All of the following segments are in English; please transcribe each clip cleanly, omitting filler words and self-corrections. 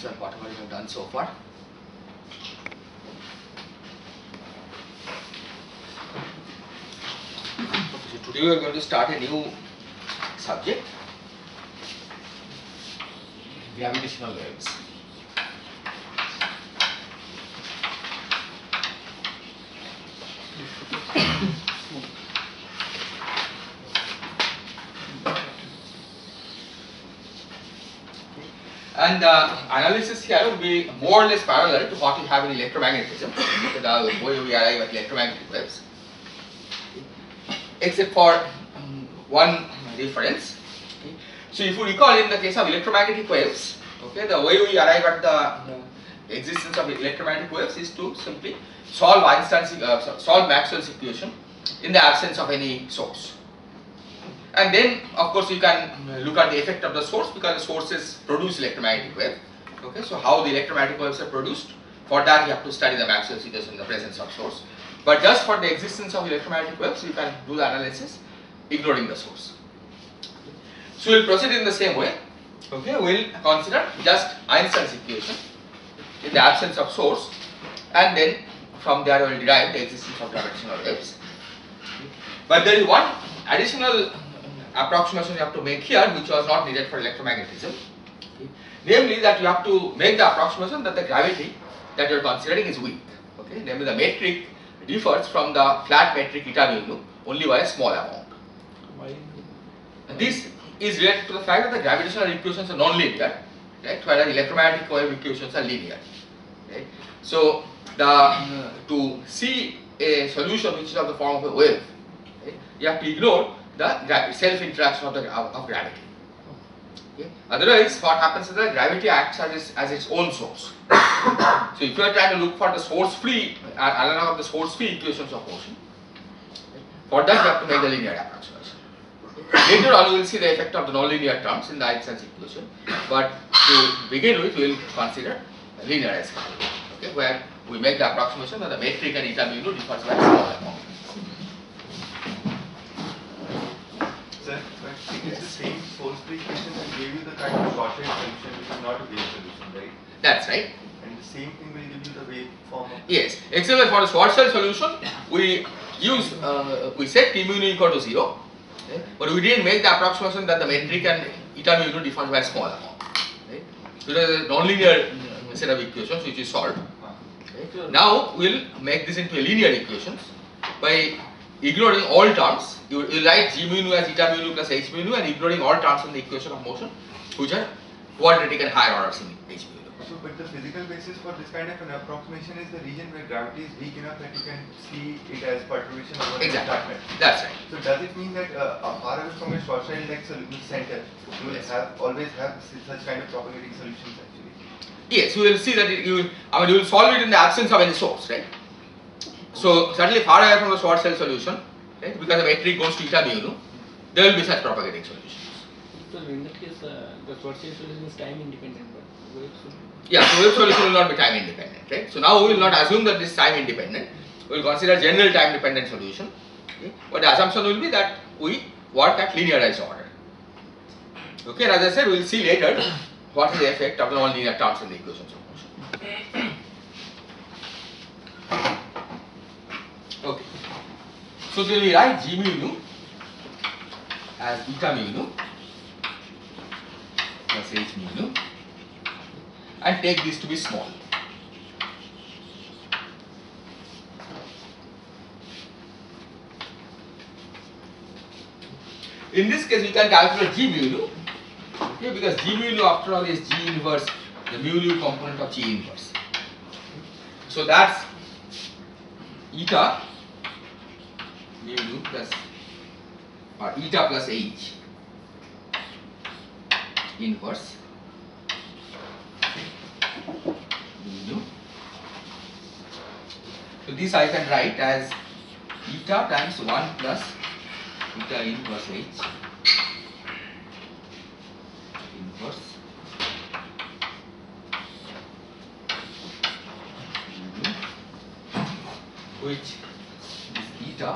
based on whatever we have done so far. So today we are going to start a new subject, gravitational waves. And the analysis here will be more or less parallel to what we have in electromagnetism, the way we arrive at electromagnetic waves, except for one difference. Okay. So if you recall, in the case of electromagnetic waves, okay, the way we arrive at the existence of electromagnetic waves is to simply solve solve Maxwell's equation in the absence of any source. And then, of course, you can look at the effect of the source, because the sources produce electromagnetic wave. Okay, so how the electromagnetic waves are produced, for that you have to study the Maxwell's equation in the presence of source. But just for the existence of electromagnetic waves, you can do the analysis ignoring the source. So we will proceed in the same way. Okay, we will consider just Einstein's equation in the absence of source, and then from there we will derive the existence of gravitational waves. But there is one additional approximation you have to make here, which was not needed for electromagnetism. Okay. Namely, that you have to make the approximation that the gravity that you are considering is weak. Okay. Namely, the metric differs from the flat metric eta mu nu only by a small amount. Why? This is related to the fact that the gravitational equations are non-linear, right, whereas electromagnetic wave equations are linear. Right. So, to see a solution which is of the form of a wave, right, you have to ignore the self-interaction of gravity. Okay. Otherwise, what happens is that gravity acts as its own source. So, if you are trying to look for the source-free, analog of the source-free equations of motion, for that you have to make the linear approximation. Later on, we will see the effect of the nonlinear terms in the Einstein's equation. But to begin with, we will consider linearized gravity, okay, where we make the approximation that the metric and eta mu nu differs by a small amount. It's the same source-free equation that gave you the kind of Schwarzschild solution, which is not a wave solution, right? That's right. And the same thing will give you the wave form of... Yes, except that for the Schwarzschild solution, we use, we set T mu nu equal to 0, okay? But we didn't make the approximation that the metric and eta mu nu differs by a small amount. Right? So it is a nonlinear set of equations which is solved. Okay? Now we will make this into a linear equations by ignoring all terms. You write g mu nu as eta mu nu plus h mu nu, and ignoring all terms in the equation of motion which are quadratic and higher orders in h mu nu. So, but the physical basis for this kind of an approximation is the region where gravity is weak enough that you can see it as perturbation over the Exactly. That's right. So, does it mean that far away from a Schwarzschild like center, you will always have such kind of propagating solutions actually? Yes, we will see that you will solve it in the absence of any source, right? So certainly far away from the Schwarzschild solution, right? Because the metric goes to eta mu nu, there will be such propagating solutions. So in that case, the Schwarzschild solution is time independent, but wave solution. Yeah, so wave solution will not be time independent, right? So now we will not assume that this is time independent. We will consider general time dependent solution. Okay? But the assumption will be that we work at linearized order. Okay, and as I said, we will see later what is the effect of the nonlinear terms in the equations of motion. Okay. So then we write g mu nu as eta mu nu plus h mu nu and take this to be small. In this case, we can calculate g mu nu, okay, because g mu nu after all is g inverse, the mu nu component of g inverse. So that's eta mu nu plus or eta plus h inverse mu nu. So this I can write as eta times 1 plus eta inverse h inverse mu nu, which is eta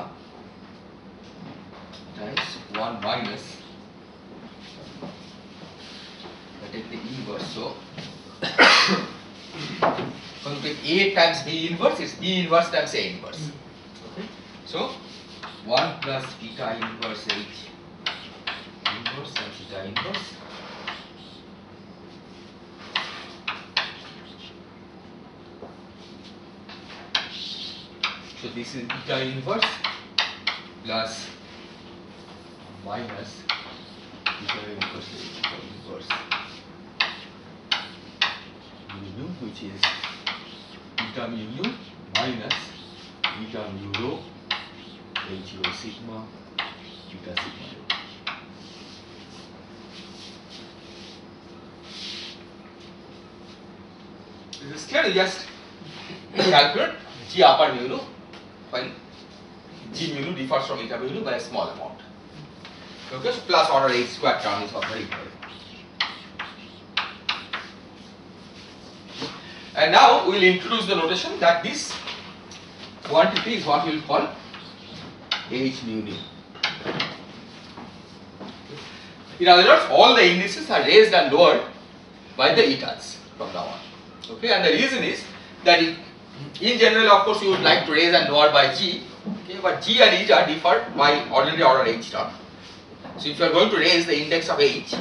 times 1 minus, I take the inverse, so take A times B inverse, it's B inverse times A inverse. Okay. So 1 plus eta inverse H inverse times eta inverse. So this is eta inverse plus minus eta inverse mu nu, which is eta mu nu minus eta mu rho H rho sigma eta sigma rho. This is clear. You just calculate G upper mu nu when G mu nu differs from eta mu nu by a small amount. Okay, so plus order H square term is very important. And now we will introduce the notation that this quantity is what we will call H mu nu. In other words, all the indices are raised and lowered by the etas from now on. Okay, and the reason is that in general, of course, you would like to raise and lower by G, okay, but G and eta differ by ordinary order H term. So if you are going to raise the index of H,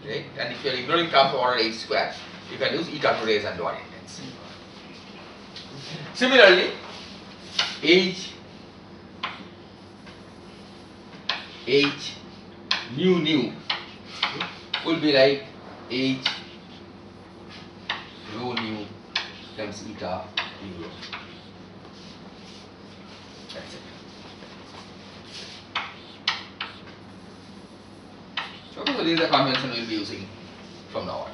right, and if you are ignoring terms of order H square, you can use eta to raise and lower index. Similarly, H mu nu will be like H rho nu times eta mu rho. That's it. Okay, so this is the convention we will be using from now on.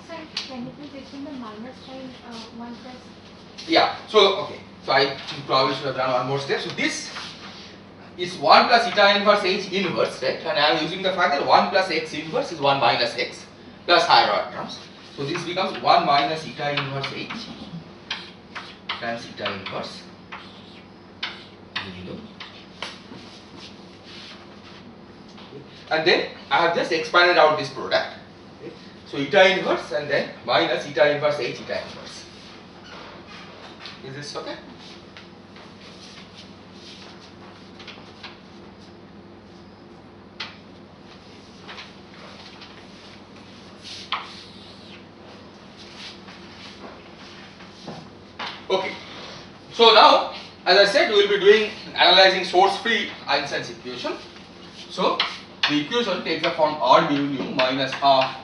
Sir, can you please explain the minus sign 1 plus? Yeah, so okay, so I probably should have done one more step. So this is 1 plus eta inverse H inverse, right? And I am using the fact that 1 plus X inverse is 1 minus X plus higher order terms. So this becomes 1 minus eta inverse H times eta inverse mu nu. And then I have just expanded out this product. Okay. So eta inverse and then minus eta inverse H eta inverse. Is this okay? Okay. So now, as I said, we will be doing analyzing source-free Einstein's equation. So the equation takes the form R mu nu minus half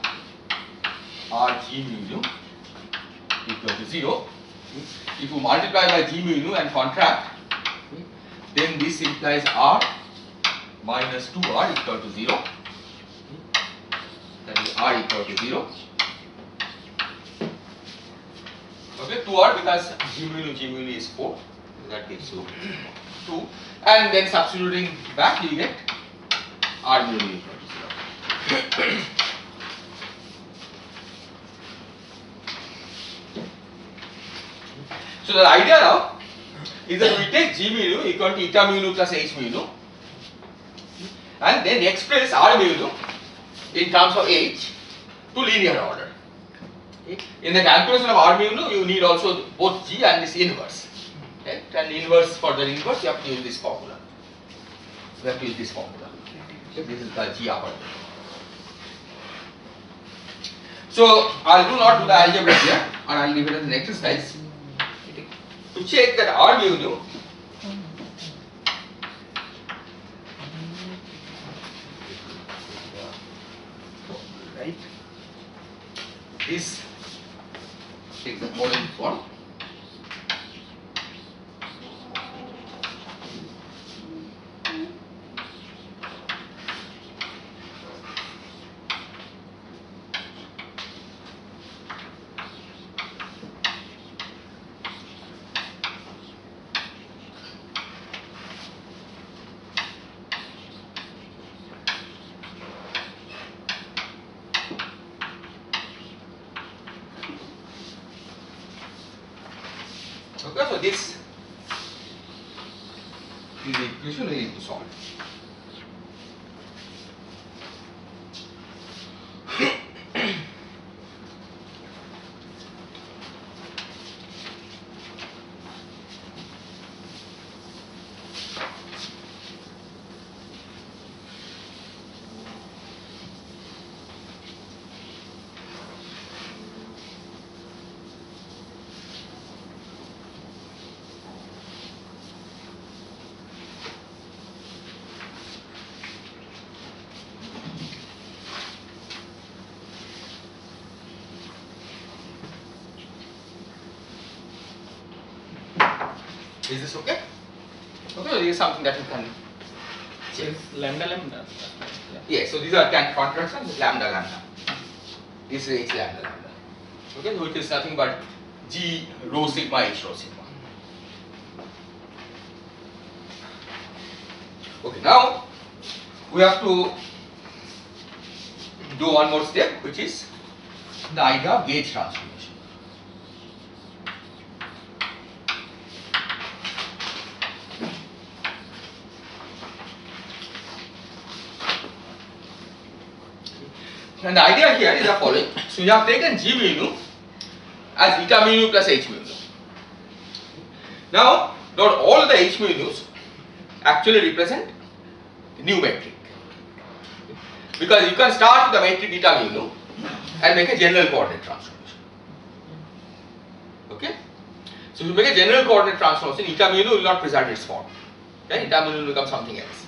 R G mu nu equal to 0. If you multiply by G mu nu and contract, then this implies R minus 2R equal to 0. That is R equal to 0. Okay, 2R because G mu nu is 4. That gives you 2. And then substituting back, you get R mu nu equal to 0. So the idea now is that we take G mu nu equal to eta mu nu plus H mu nu and then express R mu nu in terms of H to linear order. Okay. In the calculation of R mu nu, you need also both G and this inverse. Okay. And inverse for the inverse, you have to use this formula. We have to use this formula. Okay. This is the G upper. So I will not do the algebra here, and I will leave it as an exercise to check that R mu nu right. This takes the following form. Okay, so this is the equation we need to solve. Is this okay? Okay, so this is something that you can check. It's lambda lambda. Yes, so these are contractions, lambda lambda. This is H lambda lambda. Okay, which is nothing but G rho sigma H rho sigma. Okay, now we have to do one more step, which is the idea of gauge transformation. And the idea here is the following. So we have taken G mu nu as eta mu nu plus H mu nu. Now, not all the H mu nus actually represent new metric. Because you can start with the metric eta mu nu and make a general coordinate transformation. Okay? So if you make a general coordinate transformation, eta mu nu will not preserve its form. Okay? Eta mu nu will become something else.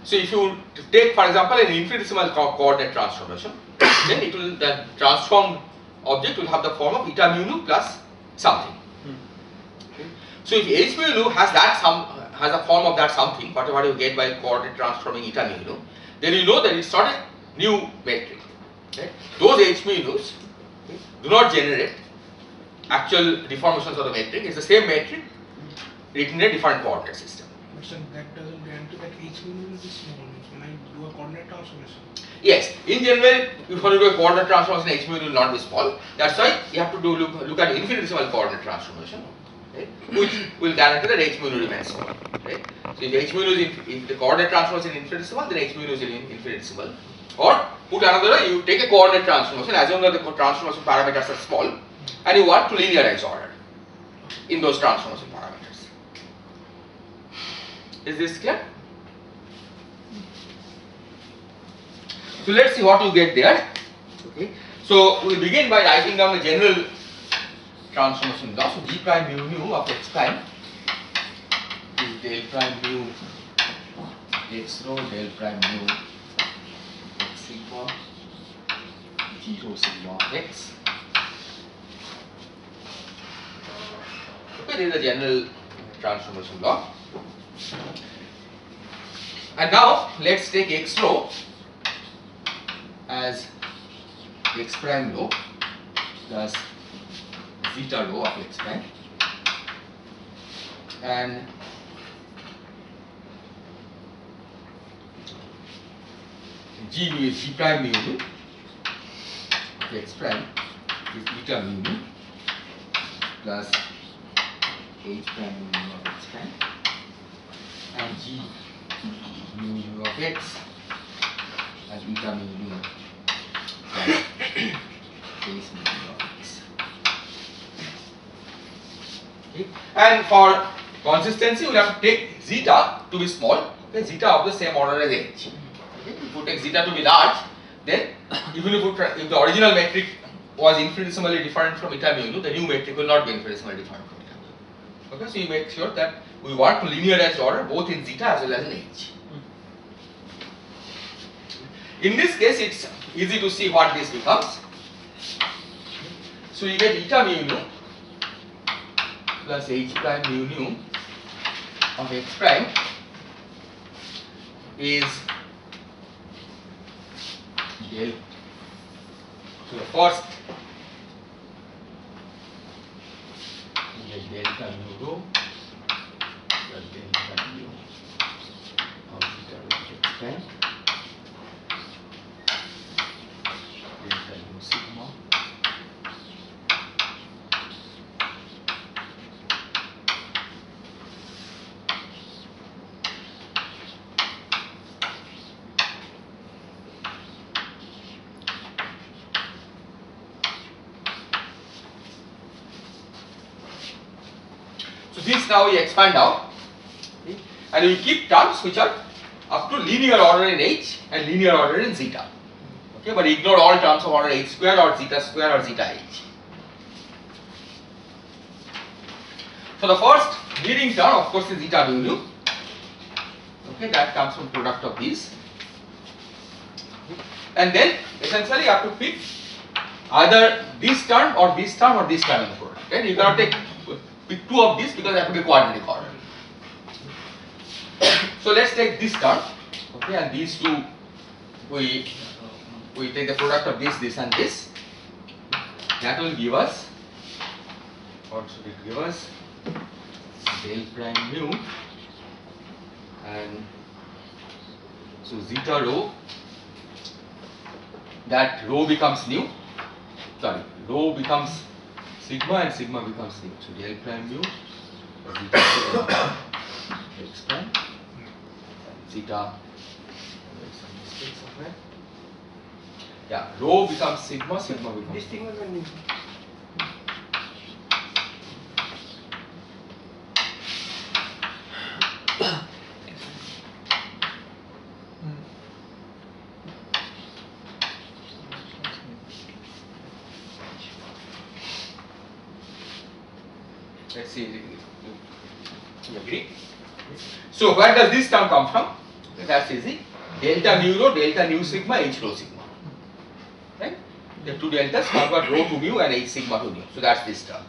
So if you take, for example, an infinitesimal coordinate transformation, then it will, the transformed object will have the form of eta mu nu plus something. Okay. So if H mu nu has a form of that something, whatever you get by coordinate transforming eta mu nu, then you know that it's not a new metric. Okay. Those H mu nus do not generate actual deformations of the metric. It's the same metric written in a different coordinate system. But sir, that doesn't guarantee that H mu nu will be small. When I do a coordinate transformation. Yes, in general, if you do a coordinate transformation, H mu nu will not be small. That's why you have to look at infinitesimal coordinate transformation, right, which will guarantee that H mu nu remains small. Right? So if H mu nu is if the coordinate transformation is infinitesimal, then H mu nu is infinitesimal. Or put another way, you take a coordinate transformation, assume that the transformation parameters are small, and you want to linearize order in those transformation parameters. Is this clear? So let's see what you get there. Okay. So we begin by writing down the general transformation law. So G prime mu nu of x prime is del prime mu x rho del prime mu x sigma G rho sigma of x. Okay, this is the general transformation law. And now let's take x rho as x prime rho plus zeta rho of x prime, and G mu is G prime mu nu of x prime is eta mu nu plus H prime mu nu of x prime, and G mu nu of x as eta mu nu plus H mu nu of x. Okay. And for consistency, we have to take zeta to be small, okay, zeta of the same order as h. Okay. If you take zeta to be large, then even if the original metric was infinitesimally different from eta mu nu, the new metric will not be infinitesimally different from eta mu nu. Okay, so you make sure that we want to linearize order both in zeta as well as in h. In this case, it's easy to see what this becomes. So you get eta mu nu plus h prime mu nu of x prime is del. So the first you get delta mu rho plus delta mu of zeta rho of x prime delta mu sigma this now we expand out, okay, and we keep terms which are up to linear order in h and linear order in zeta, okay, but ignore all terms of order h square or zeta h. So the first leading term of course is zeta mu nu, okay, that comes from product of these, and then essentially you have to pick either this term or this term or this term in the product, okay. You cannot take pick two of these because they have to be quadratic order. So let's take this term, okay, and these two we take the product of this and this. That will give us, what should it give us? Del prime mu, and so zeta rho, that rho becomes nu, rho becomes sigma and sigma becomes nu. So del prime mu, zeta x prime, zeta, there's some mistake somewhere. Yeah, rho becomes sigma, sigma becomes This thing was when let's see, you agree? So where does this term come from? That's easy. Delta mu rho, delta nu sigma, h rho sigma. Right? The two deltas convert rho to mu and h sigma to nu. So that's this term.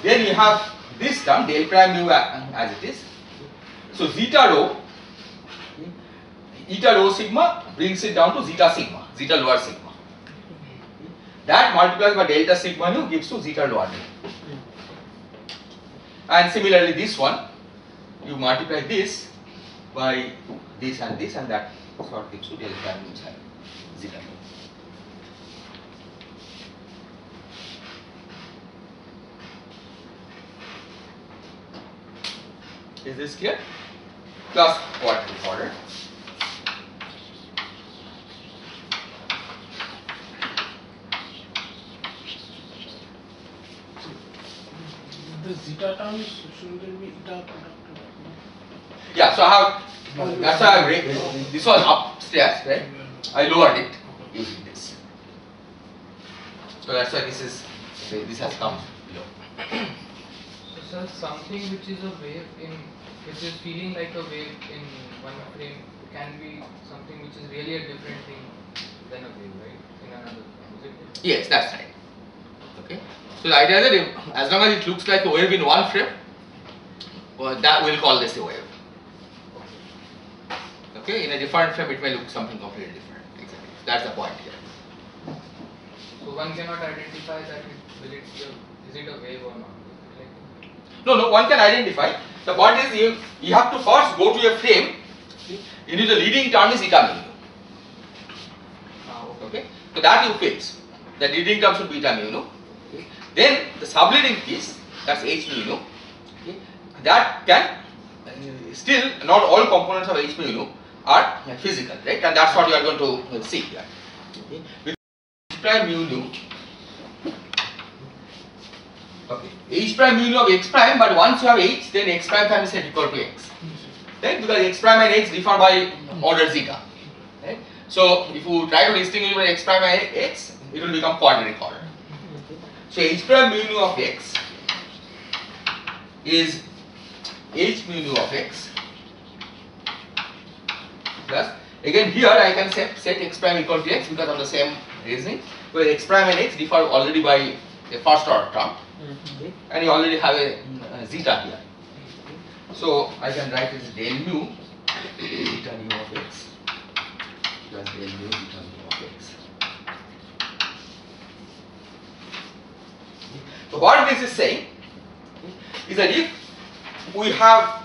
Then you have this term del prime mu as it is. So zeta rho, eta rho sigma brings it down to zeta sigma, zeta lower sigma. That multiplied by delta sigma nu gives you zeta lower nu. And similarly this one, you multiply this by this and that sort of gives you delta mu and zeta mu. Is this clear? Plus quadratic order. the zeta terms, shouldn't there be eta product? Yeah, so I have, that's why I have, this was upstairs, right? I lowered it using this. So that's why this has come below. So something which is a wave which is feeling like a wave in one frame can be something which is really a different thing than a wave, right? In another frame, is it? Yes, that's right. Okay. So the idea is that as long as it looks like a wave in one frame, well, that we'll call this a wave. Okay, in a different frame it may look something completely different. Exactly. That's the point here. So one cannot identify that is it a wave or not? No, one can identify. The point is you have to first go to a frame in which the leading term is eta mu. Okay, so that you fix. The leading term should be eta mu. Okay. Then the subleading piece, that's h mu. Okay. That can still not all components of h mu are physical, right? And that's what you are going to see here. Okay. With h prime mu nu. Okay, h prime mu nu of x prime, but once you have h, then x prime can be set equal to x. Right? Because x prime and x differ by order zeta. Right? So if you try to distinguish between x prime and x, it will become quadratic order. So h prime mu nu of x is h mu nu of x plus, again here I can set x prime equal to x because of the same reasoning, where x prime and x differ already by a first order term. Okay. And you already have a zeta here. So I can write as del mu zeta nu of x plus del mu zeta nu of x. So what this is saying is that if we have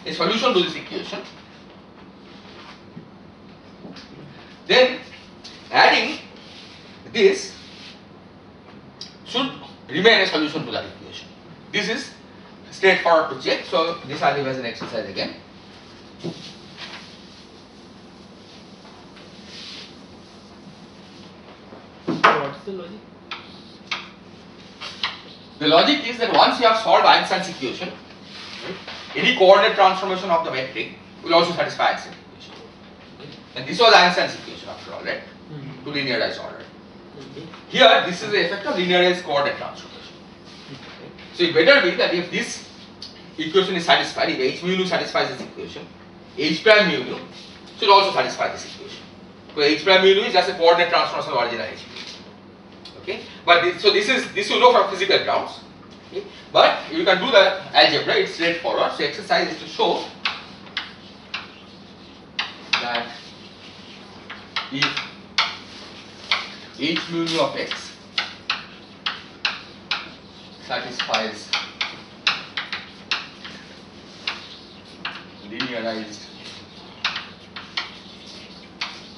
a solution to this equation, then adding this should remain a solution to that equation. This is straightforward to check, so this I'll leave as an exercise again. What's the logic? The logic is that once you have solved Einstein's equation, any coordinate transformation of the metric will also satisfy Einstein's equation. And this was Einstein's equation after all, right? To linearize order. Here, this is the effect of linearized coordinate transformation. So it better be that if this equation is satisfied, if h mu nu satisfies this equation, h prime mu nu should also satisfy this equation. So h prime mu nu is just a coordinate transformation of original h mu. Okay, but this you know from physical grounds. Okay. But you can do the algebra, it's straightforward. So exercise is to show that if h mu nu of x satisfies linearized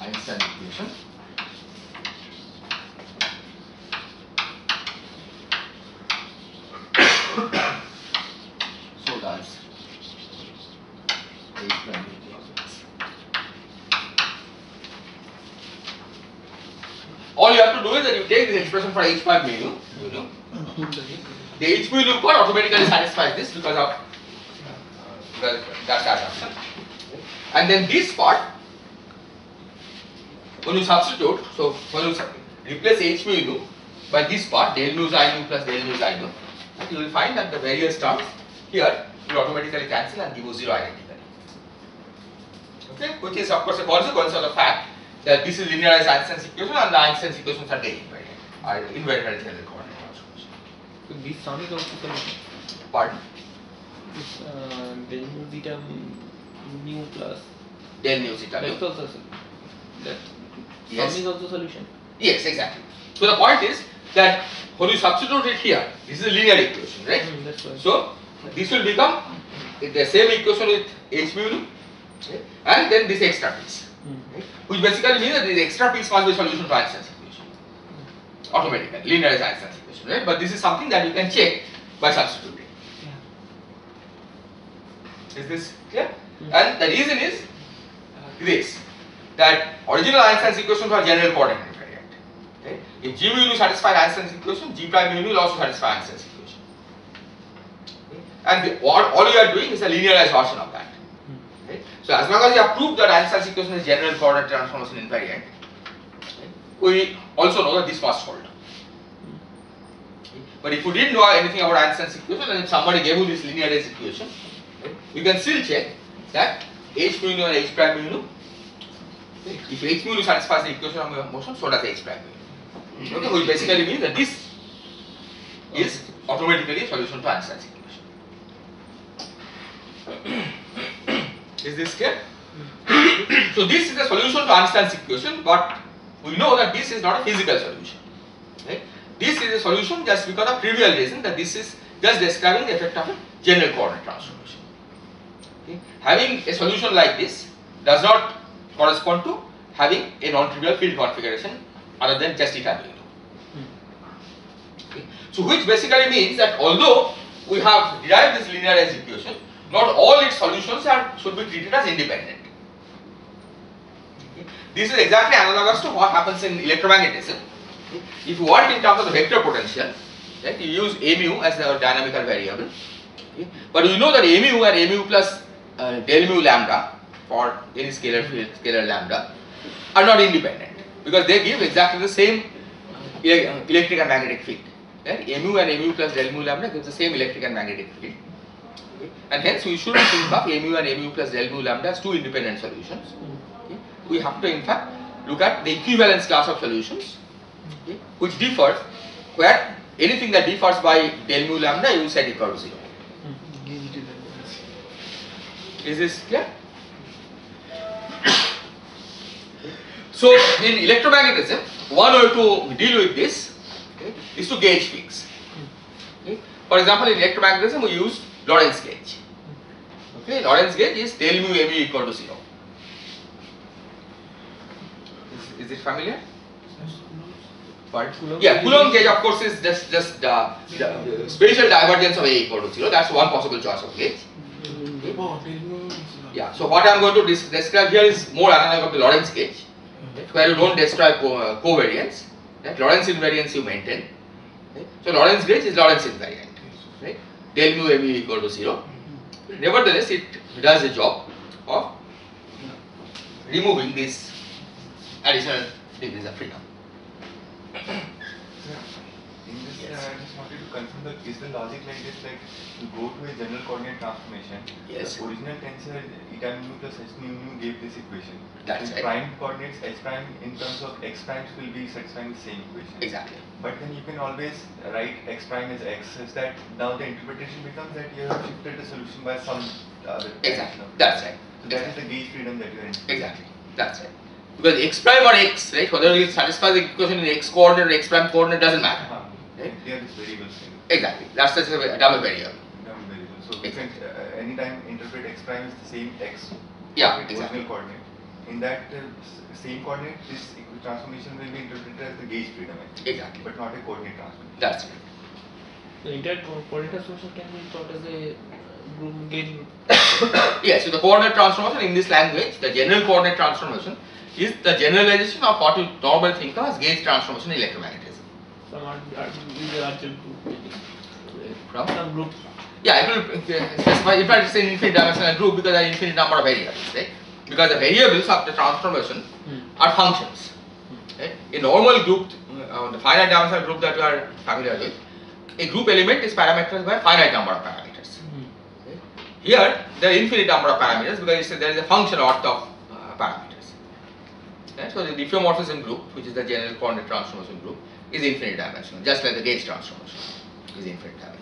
Einstein equation, so does h prime nu of x. All you have to do is that you take this expression for h prime mu, the h mu nu part automatically satisfies this because of that assumption. And then this part, when you substitute, so when you replace h mu nu by this part, del mu xi nu plus del mu xi nu, you will find that the various terms here will automatically cancel and give you 0 identically. Okay, which is of course a consequence of the fact that this is linearized Einstein's equation and the Einstein's equations are invariant, are invariant general coordinate transformation. So this sum is also solution. Pardon? This del mu zeta mu plus Del mu zeta that's nu. also solution. That Yes. sum is also solution. Yes, exactly. So the point is that when you substitute it here, this is a linear equation, right? That's why. So this will become the same equation with h mu nu, okay, and then this extra piece, right? Which basically means that this extra piece must be a solution to Einstein's equation, automatically, linearized Einstein's equation, right? But this is something that you can check by substituting. Is this clear? And the reason is this, that original Einstein's equations are general coordinate invariant. Okay? If g mu nu satisfies Einstein's equation, g prime mu nu will also satisfy Einstein's equation. Okay? And all you are doing is a linearized version of that. Okay? So as long as you have proved that Einstein's equation is general coordinate transformation invariant, okay, we also know that this must hold. Okay? But if you didn't know anything about Einstein's equation and if somebody gave you this linearized equation, okay, you can still check that h mu nu and h prime mu nu. If h mu nu satisfies the equation of motion, so does h prime mu nu. Okay, which basically means that this is automatically a solution to Einstein's equation. Is this clear? So this is the solution to Einstein's equation, but we know that this is not a physical solution. Right? This is a solution just because of trivial reason that this is just describing the effect of a general coordinate transformation. Okay? Having a solution like this does not correspond to having a non-trivial field configuration other than just eta mu nu. Okay? So which basically means that although we have derived this linearized equation, not all its solutions should be treated as independent. Okay? This is exactly analogous to what happens in electromagnetism. Okay? If you work in terms of the vector potential, right, you use a mu as the dynamical variable. Okay? But you know that a mu and a mu plus del mu lambda for any scalar field, scalar lambda, are not independent because they give exactly the same electric and magnetic field. Right? A mu and a mu plus del mu lambda gives the same electric and magnetic field. Okay? And hence we shouldn't think of a mu and a mu plus del mu lambda as two independent solutions. Okay? We have to in fact look at the equivalence class of solutions, okay, which differs, where anything that differs by del mu lambda you set equal to 0. Is this clear? So in electromagnetism, one way to deal with this, okay, is to gauge fields. Okay. For example, in electromagnetism we use Lorentz gauge. Okay, Lorentz gauge is del mu mu equal to 0. Is it familiar? But yeah, Coulomb gauge of course is just the spatial divergence of A equal to 0. That's one possible choice of gauge. Okay. Yeah, so what I am going to describe here is more analog of the Lorentz gauge, right, where you don't describe covariance, right? Lorentz invariance you maintain. Right? So Lorentz gauge is Lorentz invariant, right? Del mu mu equal to 0. Nevertheless, it does a job of removing these additional degrees of freedom. In this, Yes. I just wanted to confirm that is the logic like this, like to go to a general coordinate transformation, Yes. the original tensor eta mu plus h nu mu gave this equation. That's In right. prime coordinates, h prime in terms of x primes will be satisfying the same equation. Exactly. But then you can always write x prime as x, such that now the interpretation becomes that you have shifted the solution by some other Exactly. fraction of- That's right. So that is the gauge freedom that you are in. Exactly. That's right. Because x prime or x, right? Whether we satisfy the equation in x coordinate or x prime coordinate doesn't matter. Right? There is variables in Exactly. That's just a double variable. double variable. So you can anytime interpret x prime as the same x. Yeah, with exactly. original coordinate. In that same coordinate, this transformation will be interpreted as the gauge freedom, actually, Exactly. but not a coordinate transformation. That's right. The entire coordinate transformation can be thought as a group gauge group. Yes, so the coordinate transformation in this language, the general coordinate transformation is the generalization of what you normally think of as gauge transformation in electromagnetism. Some are is a larger group. From? Some group. Yeah, it will specify, in fact it's an infinite dimensional group because there are infinite number of variables, right? Because the variables of the transformation are functions. Right? A normal group, the finite dimensional group that you are familiar with, a group element is parameterized by a finite number of parameters. Okay? Here, there are infinite number of parameters because there is a function orth of parameters. Okay? So the diffeomorphism group, which is the general coordinate transformation group, is infinite dimensional, just like the gauge transformation is infinite dimensional.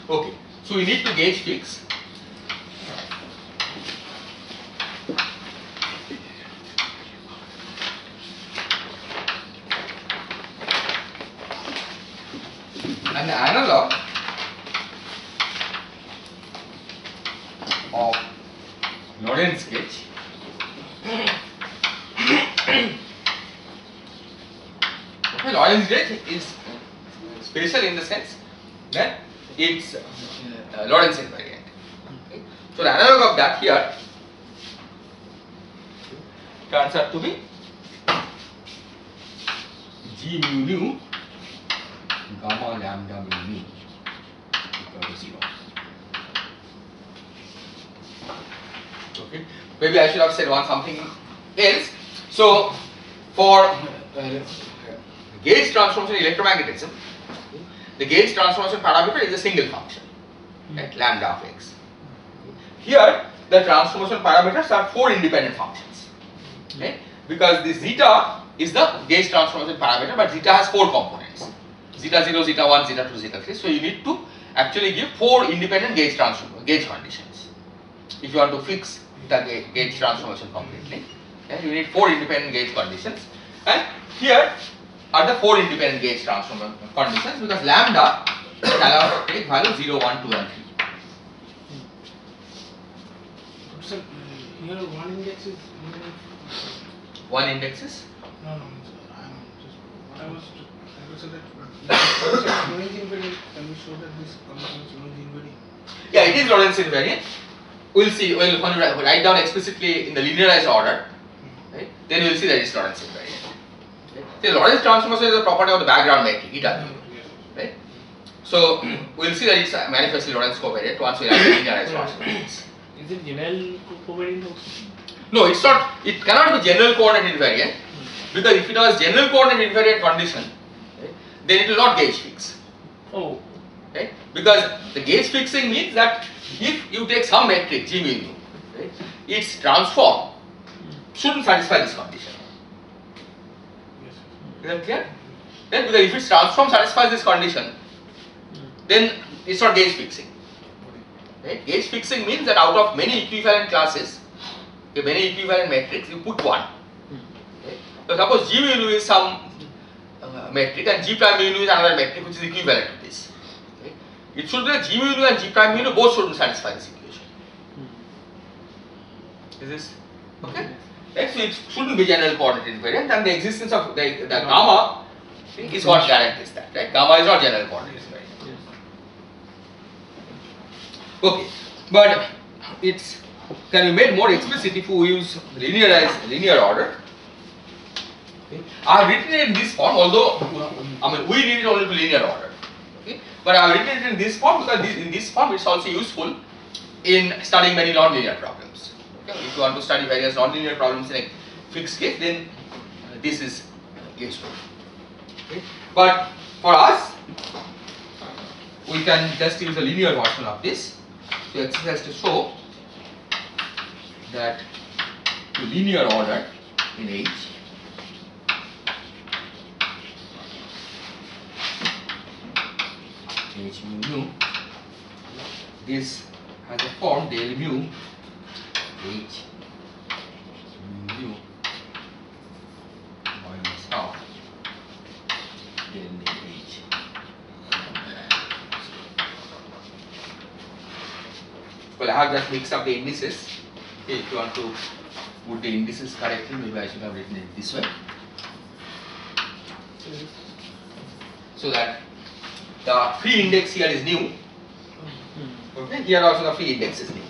Okay, so we need to gauge fix. An analog of Lorentz gauge okay, Lorentz gauge is special in the sense that it's Lorentz invariant. Okay. So the analog of that here turns out to be G mu nu gamma lambda mu nu equal to 0. Okay. Maybe I should have said something else. So for gauge transformation in electromagnetism, the gauge transformation parameter is a single function, right, lambda of x. Here, the transformation parameters are 4 independent functions, right? Because the zeta is the gauge transformation parameter, but zeta has 4 components: zeta 0, zeta 1, zeta 2, zeta 3. So you need to actually give 4 independent gauge conditions if you want to fix the gauge transformation completely. Okay? You need 4 independent gauge conditions, and here are the 4 independent gauge transformation conditions because lambda is allowed to take value 0, 1, 2 and 3. So here one index is One index is no, I'm just what I was trying to say that Lorentz invariant. Can we show that this condition is Lorentz invariant? yeah, it is Lorentz invariant. We'll see. When you write down explicitly in the linearized order, right? Then we'll see that it's Lorentz invariant. Right? The Lorentz transformation is a property of the background metric eta, right? So we'll see that it's manifestly Lorentz covariant once we have the linearized transformations. Is it general covariant also? No, it's not. It cannot be general coordinate invariant because if it was general coordinate invariant condition, right, then it will not gauge fix. Oh, Right? Because the gauge fixing means that if you take some metric G mu nu, right, its transform shouldn't satisfy this condition. Yes. Is that clear? Then because if its transform satisfies this condition, then it's not gauge fixing. Right? Gauge fixing means that out of many equivalent classes, okay, many equivalent metrics, you put one. Okay? So suppose G mu nu is some metric and G prime mu nu is another metric which is equivalent to this. Okay? It should be that G mu nu and G prime mu nu both shouldn't satisfy this equation. Is this okay? Right? So it shouldn't be general coordinate invariant, and the existence of the gamma is what guarantees that. Right? Gamma is not general coordinate invariant. yes. Okay, but its can be made more explicit if we use linear order. Okay. I have written it in this form, although we need it only to linear order. Okay. But I have written it in this form because in this form it's also useful in studying many non-linear problems. Okay. If you want to study various non-linear problems in a fixed case, then this is useful. Okay. But for us, we can just use a linear version of this. So exercise to show that to linear order in H mu, this has a form del mu H mu minus half del H. Well, I have just mixed up the indices. Okay, if you want to put the indices correctly, maybe I should have written it this way. So that the free index here is new. Okay, here also the free index is new.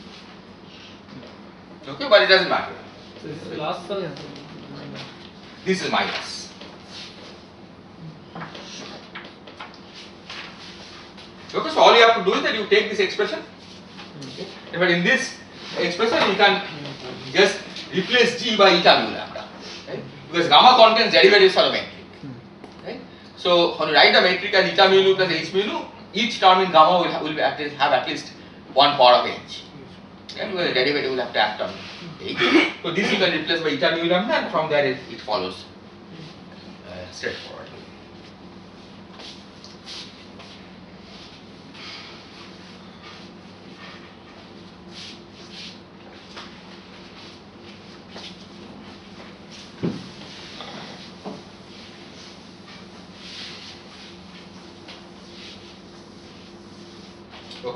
Okay, but it doesn't matter. So this is plus or This is minus. Okay, so all you have to do is that you take this expression. Okay. But in this expression, you can just replace g by eta mu lambda, right? Because gamma contains derivatives for the metric. Right? So when you write the metric as eta mu plus h mu, each term in gamma will have at least one power of h. Okay? Because the derivative will have to act on h. So this you can replace by eta mu lambda, and from there it follows straightforward.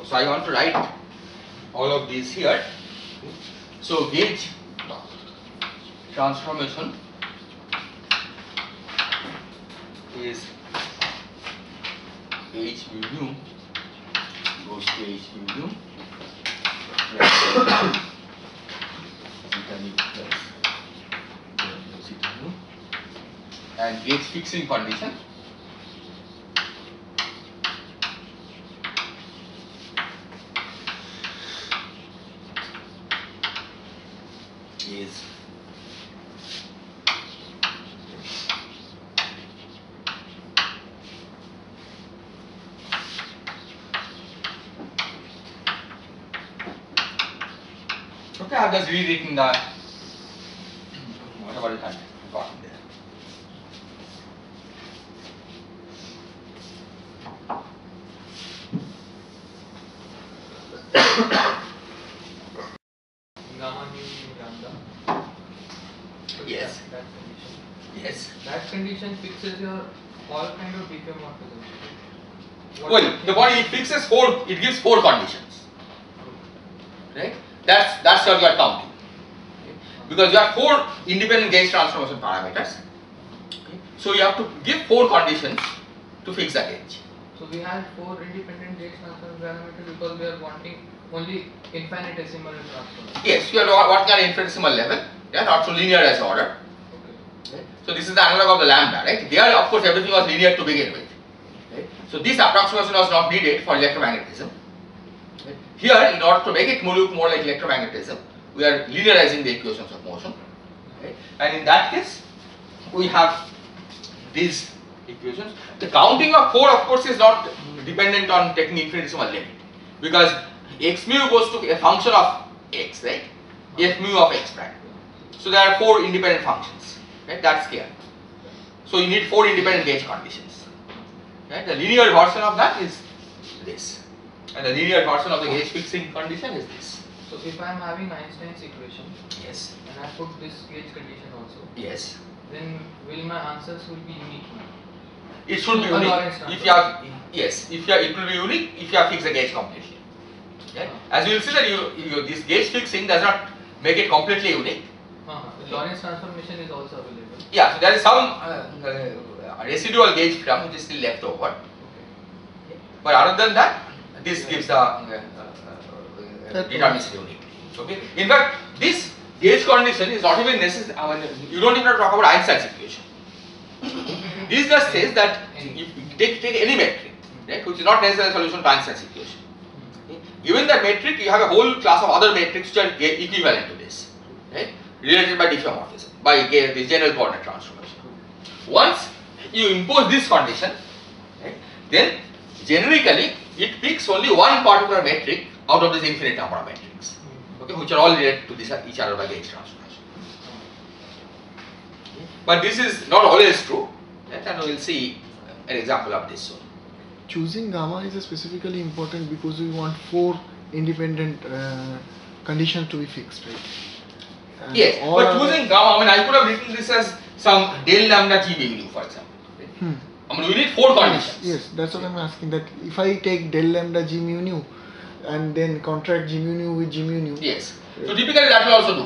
So I want to write all of these here. So gauge transformation is h mu goes to h mu plus zeta mu plus zeta mu, and gauge fixing condition is okay. I have just rewritten the whatever it had gotten there. Gamma mu lambda. So Yes. That condition. Yes. That condition fixes your all kind of diffeomorphisms. Well, the body it fixes four. It gives four conditions. Right. That's what you are counting. Okay. Because you have four independent gauge transformation parameters. Okay. So you have to give four conditions to fix the gauge. So we have four independent gauge transformation parameters because we are wanting only infinitesimal transformation. Yes, you are working at infinitesimal level. Yeah, not so linear as order. Okay. Okay. So this is the analog of the lambda, right? There, of course, everything was linear to begin with. Okay. So this approximation was not needed for electromagnetism. Okay. Here, in order to make it look more like electromagnetism, we are linearizing the equations of motion. Okay. And in that case, we have these equations. The counting of 4, of course, is not dependent on taking infinitesimal limit, because x mu goes to a function of x, right? F mu of x prime. So there are 4 independent functions, right? That's clear. So you need 4 independent gauge conditions. Right? The linear version of that is this, and the linear version of the gauge fixing condition is this. So if I am having Einstein's equation Yes. and I put this gauge condition also, Yes. then will my answers will be unique? It should be A unique. Lorentz If you have, yes, if you have, it will be unique if you have fixed the gauge completely. Right? As you will see that this gauge fixing does not make it completely unique. The Lorentz transformation is also available. Yeah, so there is some residual gauge term which is still left over. Okay. But other than that, this gives the deterministic unique. Okay. In fact, this gauge condition is not even necessary. I mean, you don't even talk about Einstein's equation. This just says that if you take any metric, right, which is not necessarily a solution to Einstein's equation. Okay. Given that metric, you have a whole class of other metrics which are equivalent to this, right, related by diffeomorphism, by the general coordinate transformation. Once you impose this condition, right, then generically it picks only one particular metric out of this infinite number of metrics, okay, which are all related to this, each other by gauge transformation. But this is not always true, right, and we will see an example of this soon. Choosing gamma is specifically important because we want 4 independent conditions to be fixed, right? And Yes, all but other- choosing gamma, I mean, I could have written this as some del lambda g mu nu, for example. Right? Hmm. I mean, we need 4 conditions. Yes, that's what I'm asking. That if I take del lambda g mu nu and then contract g mu nu with g mu nu. Yes. So typically that will also do.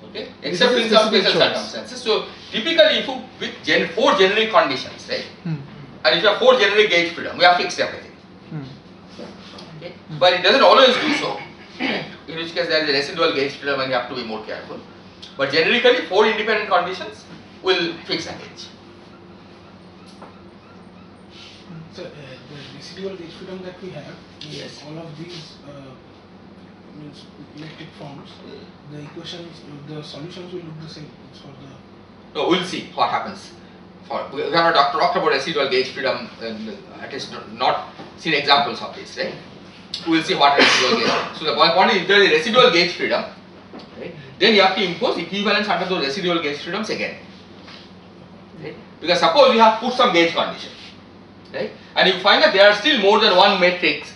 Okay. Except This is in some specific special choice. circumstances. So typically if you pick 4 generic conditions, right? Hmm. And if you have 4 generic gauge freedom, we have fixed everything. Hmm. Okay. But it doesn't always do so. Right? In which case there is a residual gauge freedom and you have to be more careful. But generically 4 independent conditions will fix a gauge. So the residual gauge freedom that we have in Yes. all of these means electric forms, the equations, the solutions will look the same. It's for the No, we'll see what happens. We have not talked about residual gauge freedom, at least not seen examples of this, right? We will see what residual gauge. So the point is, if there is residual gauge freedom, right, then you have to impose equivalence under those residual gauge freedoms again. Right? Because suppose you have put some gauge condition, right, and you find that there are still more than one matrix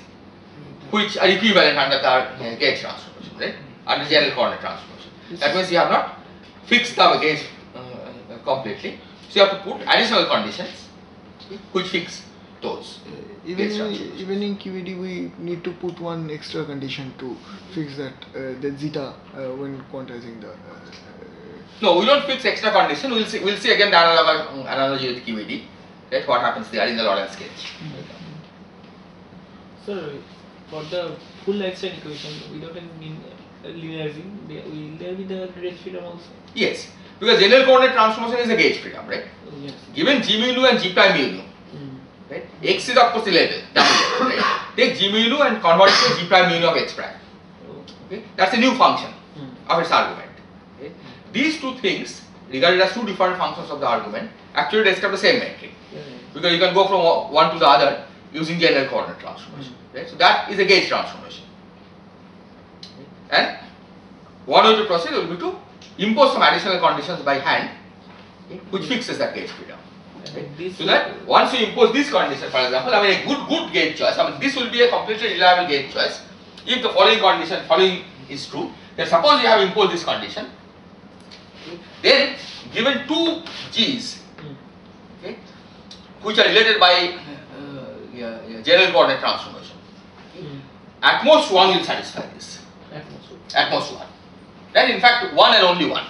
which are equivalent under the gauge transformation, right, under general coordinate transformation. That means you have not fixed the gauge completely. So you have to put additional conditions which fix those. gauge transformations. even in QED we need to put one extra condition to fix that the zeta when quantizing the. No, we don't fix extra condition. We'll see again the analogy with QED. Right, what happens there in the Lorentz gauge. Sir, for the full Einstein equation, without any linearizing, will there be the gauge freedom also? Yes, because general coordinate transformation is a gauge freedom, right? Yes. Given g mu nu and g prime mu nu, right? X is of course the level, right? Take g mu nu and convert it to g prime mu nu of x prime. Okay, that's a new function of its argument. Okay? These two things, regarded as two different functions of the argument, actually describe the same metric. Because you can go from one to the other using general coordinate transformation. Right? So that is a gauge transformation. And one way to proceed will be to impose some additional conditions by hand, okay, which fixes that gauge freedom. Right? So that once you impose this condition, for example, I mean a good gauge choice, I mean this will be a completely reliable gauge choice if the following is true. Then suppose you have imposed this condition, okay, then given 2 g's, okay, which are related by general coordinate transformation, okay, at most 1 will satisfy this. At most 1. Right? In fact, 1 and only 1.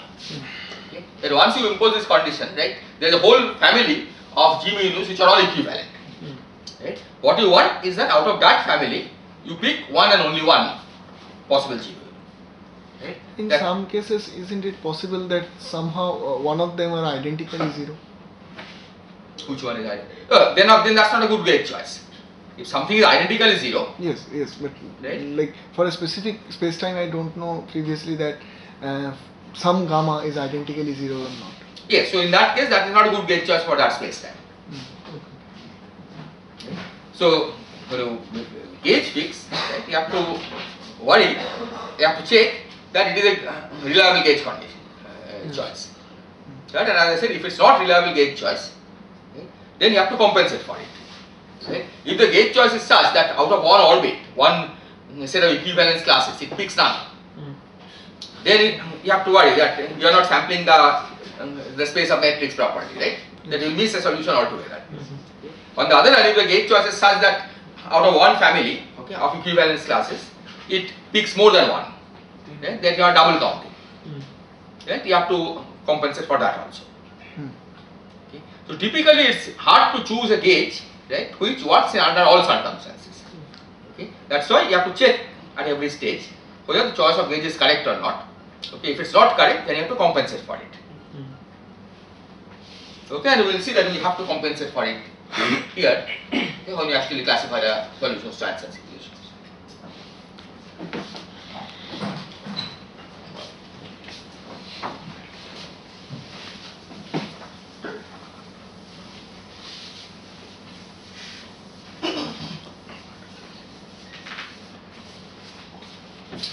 Okay? Then once you impose this condition, right, there is a whole family of g mu nus which are all equivalent. Right? What you want is that out of that family, you pick 1 and only 1 possible g mu nu. Right? In That- some cases, isn't it possible that somehow one of them are identically zero? Which one is identical? Then that's not a good gauge choice. If something is identically 0, Yes, but Right. like for a specific space-time, I don't know previously that some gamma is identically zero or not. yes, so in that case, that is not a good gauge choice for that space time. So, gauge fix, right, you have to worry, you have to check that it is a reliable gauge condition choice. Right? And as I said, if it's not reliable gauge choice, okay, then you have to compensate for it. Right? If the gauge choice is such that out of one orbit, one set of equivalence classes, it picks none, then you have to worry that you are not sampling the space of matrix properly, right? That you will miss a solution altogether. On the other hand, if the gauge choice is such that out of one family, okay, of equivalence classes, it picks more than one, right? Then you are double counting. Right? You have to compensate for that also. Okay? So typically it's hard to choose a gauge, right, which works under all circumstances. Okay? That's why you have to check at every stage whether the choice of gauge is correct or not. Okay, if it's not correct, then you have to compensate for it. Okay, and we will see that we have to compensate for it here okay, when we actually classify the solutions to answer situations.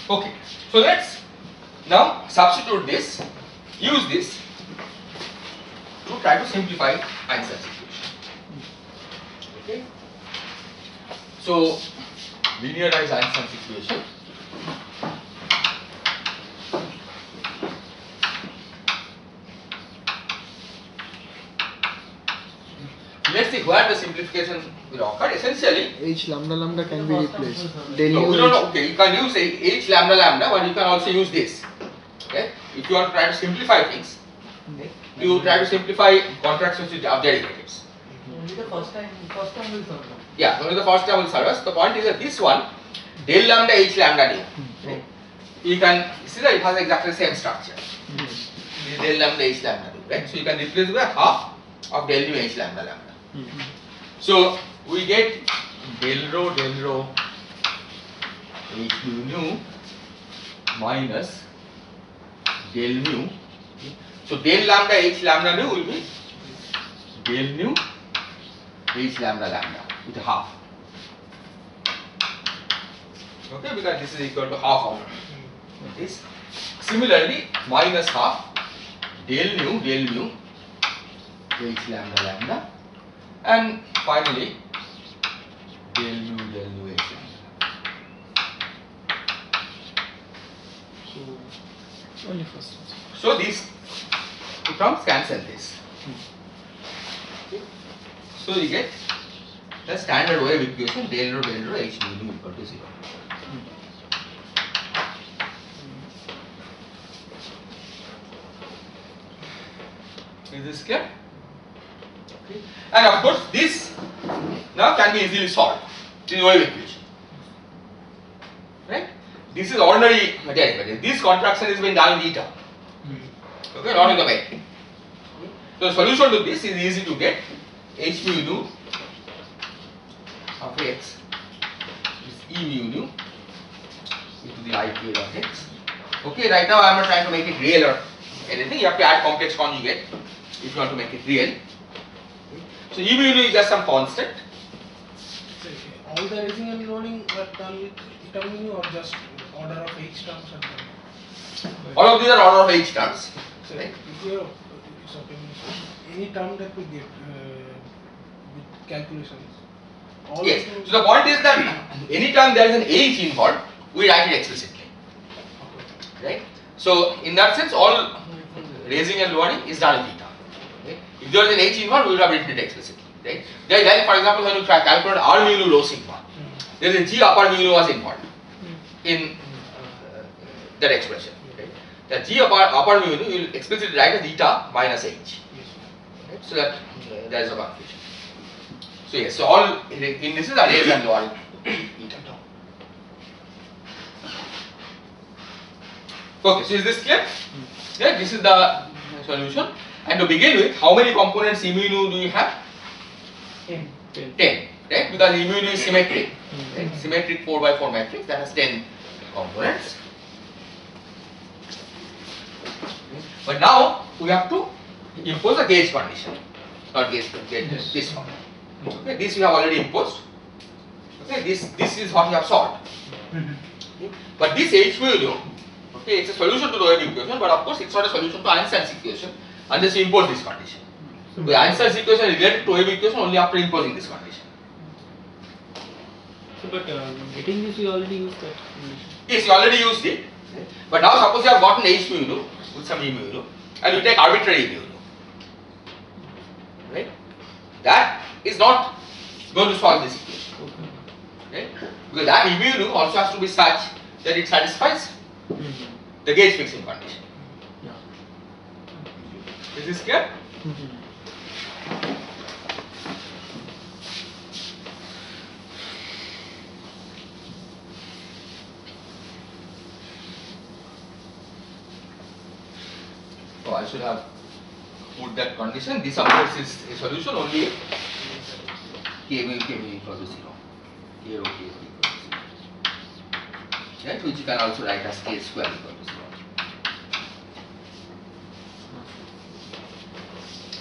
Okay, so let's now substitute this, use this to try to simplify Einstein's equation. Okay, so linearize Einstein's equation. Let's see where the simplification will occur. Essentially, H lambda lambda can be replaced. Del no, u we don't H- know. Okay, you can use H lambda lambda, but you can also use this. Okay, if you want to try to simplify things, okay, you try to simplify contractions of derivatives. Only the first term will serve. Yeah, only the first term will serve us. The point is that this one, del lambda H lambda d. Okay, you can see that it has exactly the same structure. This is del lambda H lambda d. Right, so you can replace by half of del nu H lambda lambda. So we get del rho H nu minus del mu. So del lambda H lambda nu will be del nu H lambda lambda with half. Okay, because this is equal to half of this. Similarly, minus half del mu H lambda lambda, and finally del nu H lambda. So only first. So these two terms cancel this. Okay. So you get the standard wave equation del rho H nu equal to 0. Is this clear? Okay. And of course this now can be easily solved. This is wave equation. Right? This is ordinary derivative. This contraction is being done in eta. Okay, not in the way. So the solution to this is easy to get. H mu nu of x is E mu nu into the I k dot x. Okay, right now I am not trying to make it real or anything. You have to add complex conjugate if you want to make it real. So E mu nu is just some constant. So, all the raising and loading are done with eta mu or just order of H terms are done? All of these are order of H terms. So, Right. if you have any term that we get with calculations, all Yes. of them- So the point is that anytime there is an H involved, we write it explicitly. Right? So in that sense, all raising and lowering is done in theta. Okay? If there is an H involved, we would have written it explicitly. Right? There is, like for example, when you try calculate R mu nu rho sigma, there is a G upper mu nu was involved in that expression. Right? The G upper mu nu you will explicitly write as eta minus H. Yes. Right? So that there is a confusion. So yes, so all indices are raised and lowered eta. Okay, so is this clear? Yeah, this is the solution. And to begin with, how many components E mu nu do you have? 10. 10, right? Because E mu nu is symmetric, right? Symmetric 4x4 matrix that has 10 components. But now we have to impose a gauge condition, not gauge this one. Okay, this we have already imposed. Okay, this is what we have solved. Okay. But this H mu nu, okay, it's a solution to the wave equation, but of course it's not a solution to Einstein's equation unless you impose this condition. So the Einstein's equation is related to wave equation only after imposing this condition. So, but getting this, we already used that condition. Yes, you already used it. But now suppose you have gotten H mu nu with some E mu nu and you take arbitrary E mu nu. Right? That is not going to solve this equation. Right? Because that E mu nu also has to be such that it satisfies the gauge fixing condition. Is this clear? Oh, I should have put that condition. This of course is a solution only if K mu equal to 0. K rho equal to 0. Right, which you can also write as K square equal to 0.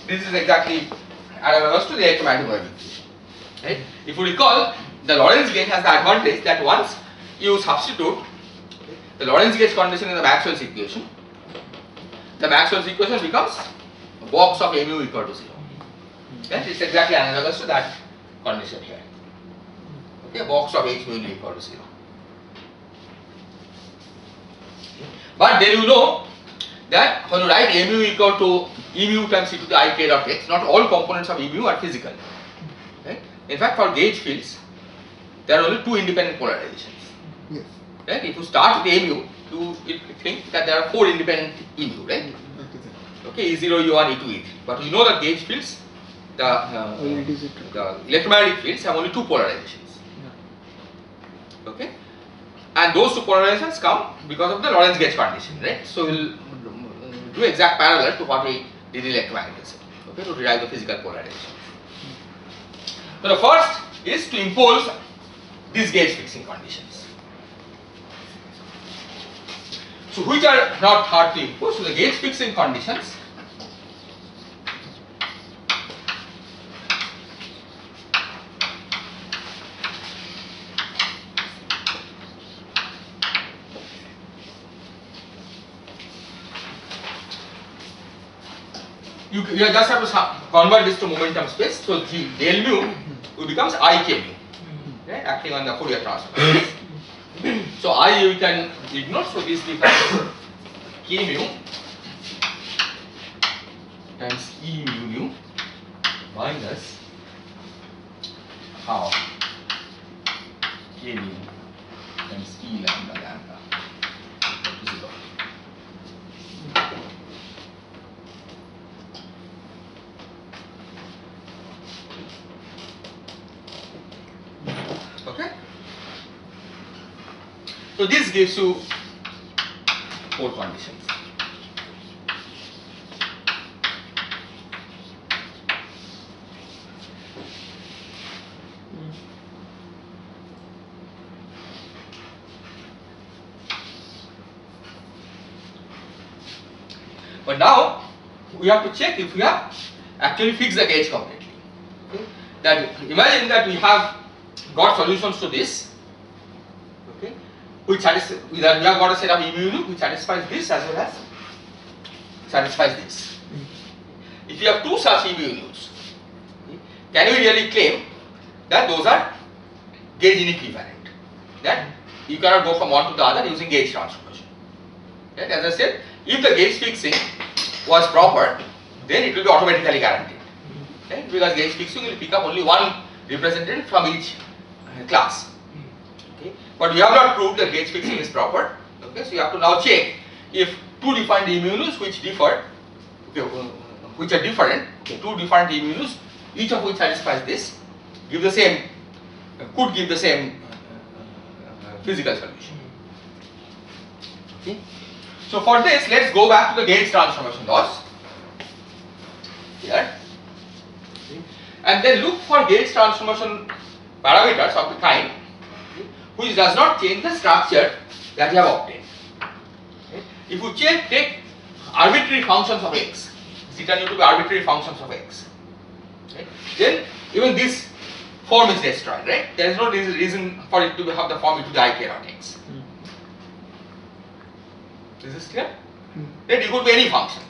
This is exactly analogous to the electromagnetic wave equation. Right? If you recall, the Lorentz gauge has the advantage that once you substitute the Lorentz gauge condition in the Maxwell's equation, the Maxwell's equation becomes a box of mu equal to 0. Yes, it's exactly analogous to that condition here. Okay, a box of h mu equal to 0. But then you know that when you write mu equal to E mu times e to the I k dot x, not all components of E mu are physical. Right? In fact, for gauge fields, there are only two independent polarizations. Yes. Right? If you start with A mu, you think that there are four independent E mu, right? Okay, E0, E1, E2, E3. But you know that gauge fields, the electromagnetic fields have only two polarizations. Okay? And those two polarizations come because of the Lorentz gauge condition, right? So we'll do exact parallel to what we did in electromagnetism, okay, to derive the physical polarization. So the first is to impose these gauge fixing conditions. So which are not hard to impose? So the gauge fixing conditions you just have to convert this to momentum space. So G del mu becomes I k mu, right, acting on the Fourier transform. So I we can ignore. So this becomes k mu times E mu minus half k mu times E lambda lambda equal to 0. Okay. So this gives you four conditions. But now we have to check if we have actually fixed the gauge completely. Okay. That imagine that we have got solutions to this, okay, which satisfies, we have got a set of E mu which satisfies this as well as satisfies this. If you have two such E mu, okay, can we really claim that those are gauge inequivalent? That you cannot go from one to the other using gauge transformation. Right? As I said, if the gauge fixing was proper, then it will be automatically guaranteed. Right? Because gauge fixing will pick up only one representative from each class. Okay? But we have not proved that gauge fixing is proper. Okay? So you have to now check if two defined E mu which differ, okay, which are different, okay, two different E mu, each of which satisfies this, give the same, could give the same physical solution. Okay? So for this, let's go back to the gauge transformation laws here, okay, and then look for gauge transformation parameters of the kind, okay, which does not change the structure that you have obtained. Okay. If you take arbitrary functions of x, zeta nu to be arbitrary functions of x, okay, then even this form is destroyed, right? There is no reason for it to have the form e to the I k dot x. Is this clear? Then it could be any function.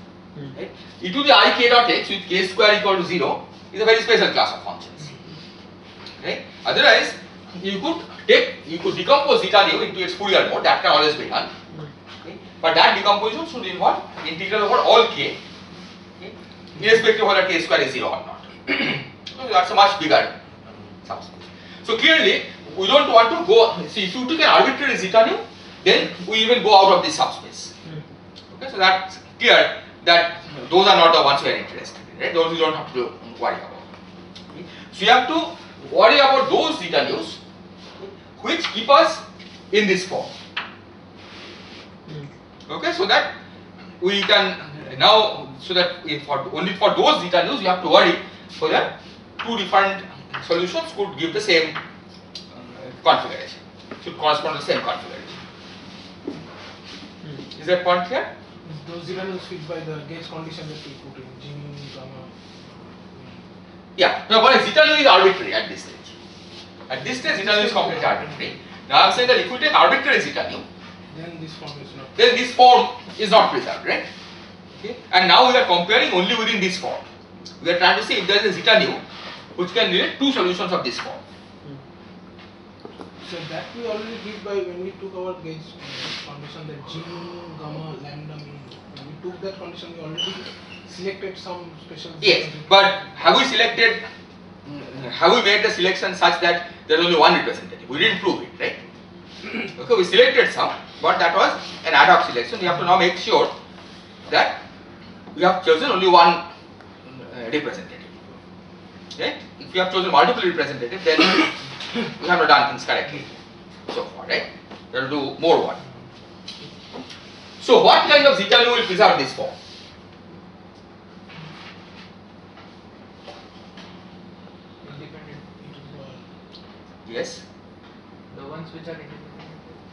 Right? E to the I k dot x with k square equal to 0 is a very special class of functions. Right? Otherwise, you could decompose zeta nu into its Fourier mode. That can always be done. Okay? But that decomposition should involve integral over all k, okay, irrespective of whether k square is 0 or not. So that's a much bigger subspace. So clearly, we don't want to go. See, if you took an arbitrary zeta nu, then we even go out of this subspace. Okay, so that's clear that those are not the ones we are interested in, right? Those you don't have to worry about. Okay. So you have to worry about those zeta nus which keep us in this form. Okay, so that we can now, so that only for those zeta nu's you have to worry whether two different solutions could give the same configuration, should correspond to the same configuration. Is that point clear? Those zero nuls fit by the gauge condition that we put in G mu, gamma. Yeah. Now, what is zeta nu is arbitrary at this stage. At this stage, zeta nu is completely arbitrary. Now, I am saying that if we take arbitrary zeta nu, Then this form is not. then this form is not preserved, right? Okay. And now we are comparing only within this form. We are trying to see if there is a zeta nu which can relate two solutions of this form. So that we already did by when we took our gauge condition that G mu, gamma, lambda mu. When we took that condition, we already selected some special. Yes, but have we selected? Have we made the selection such that there is only one representative? We didn't prove it, right? Okay, we selected some, but that was an ad hoc selection. We have to now make sure that we have chosen only one representative. Right? If we have chosen multiple representatives, then we have not done things correctly so far, right? We have to do more work. So, what kind of zeta nu will preserve this form? Independent. Yes. The ones which are independent.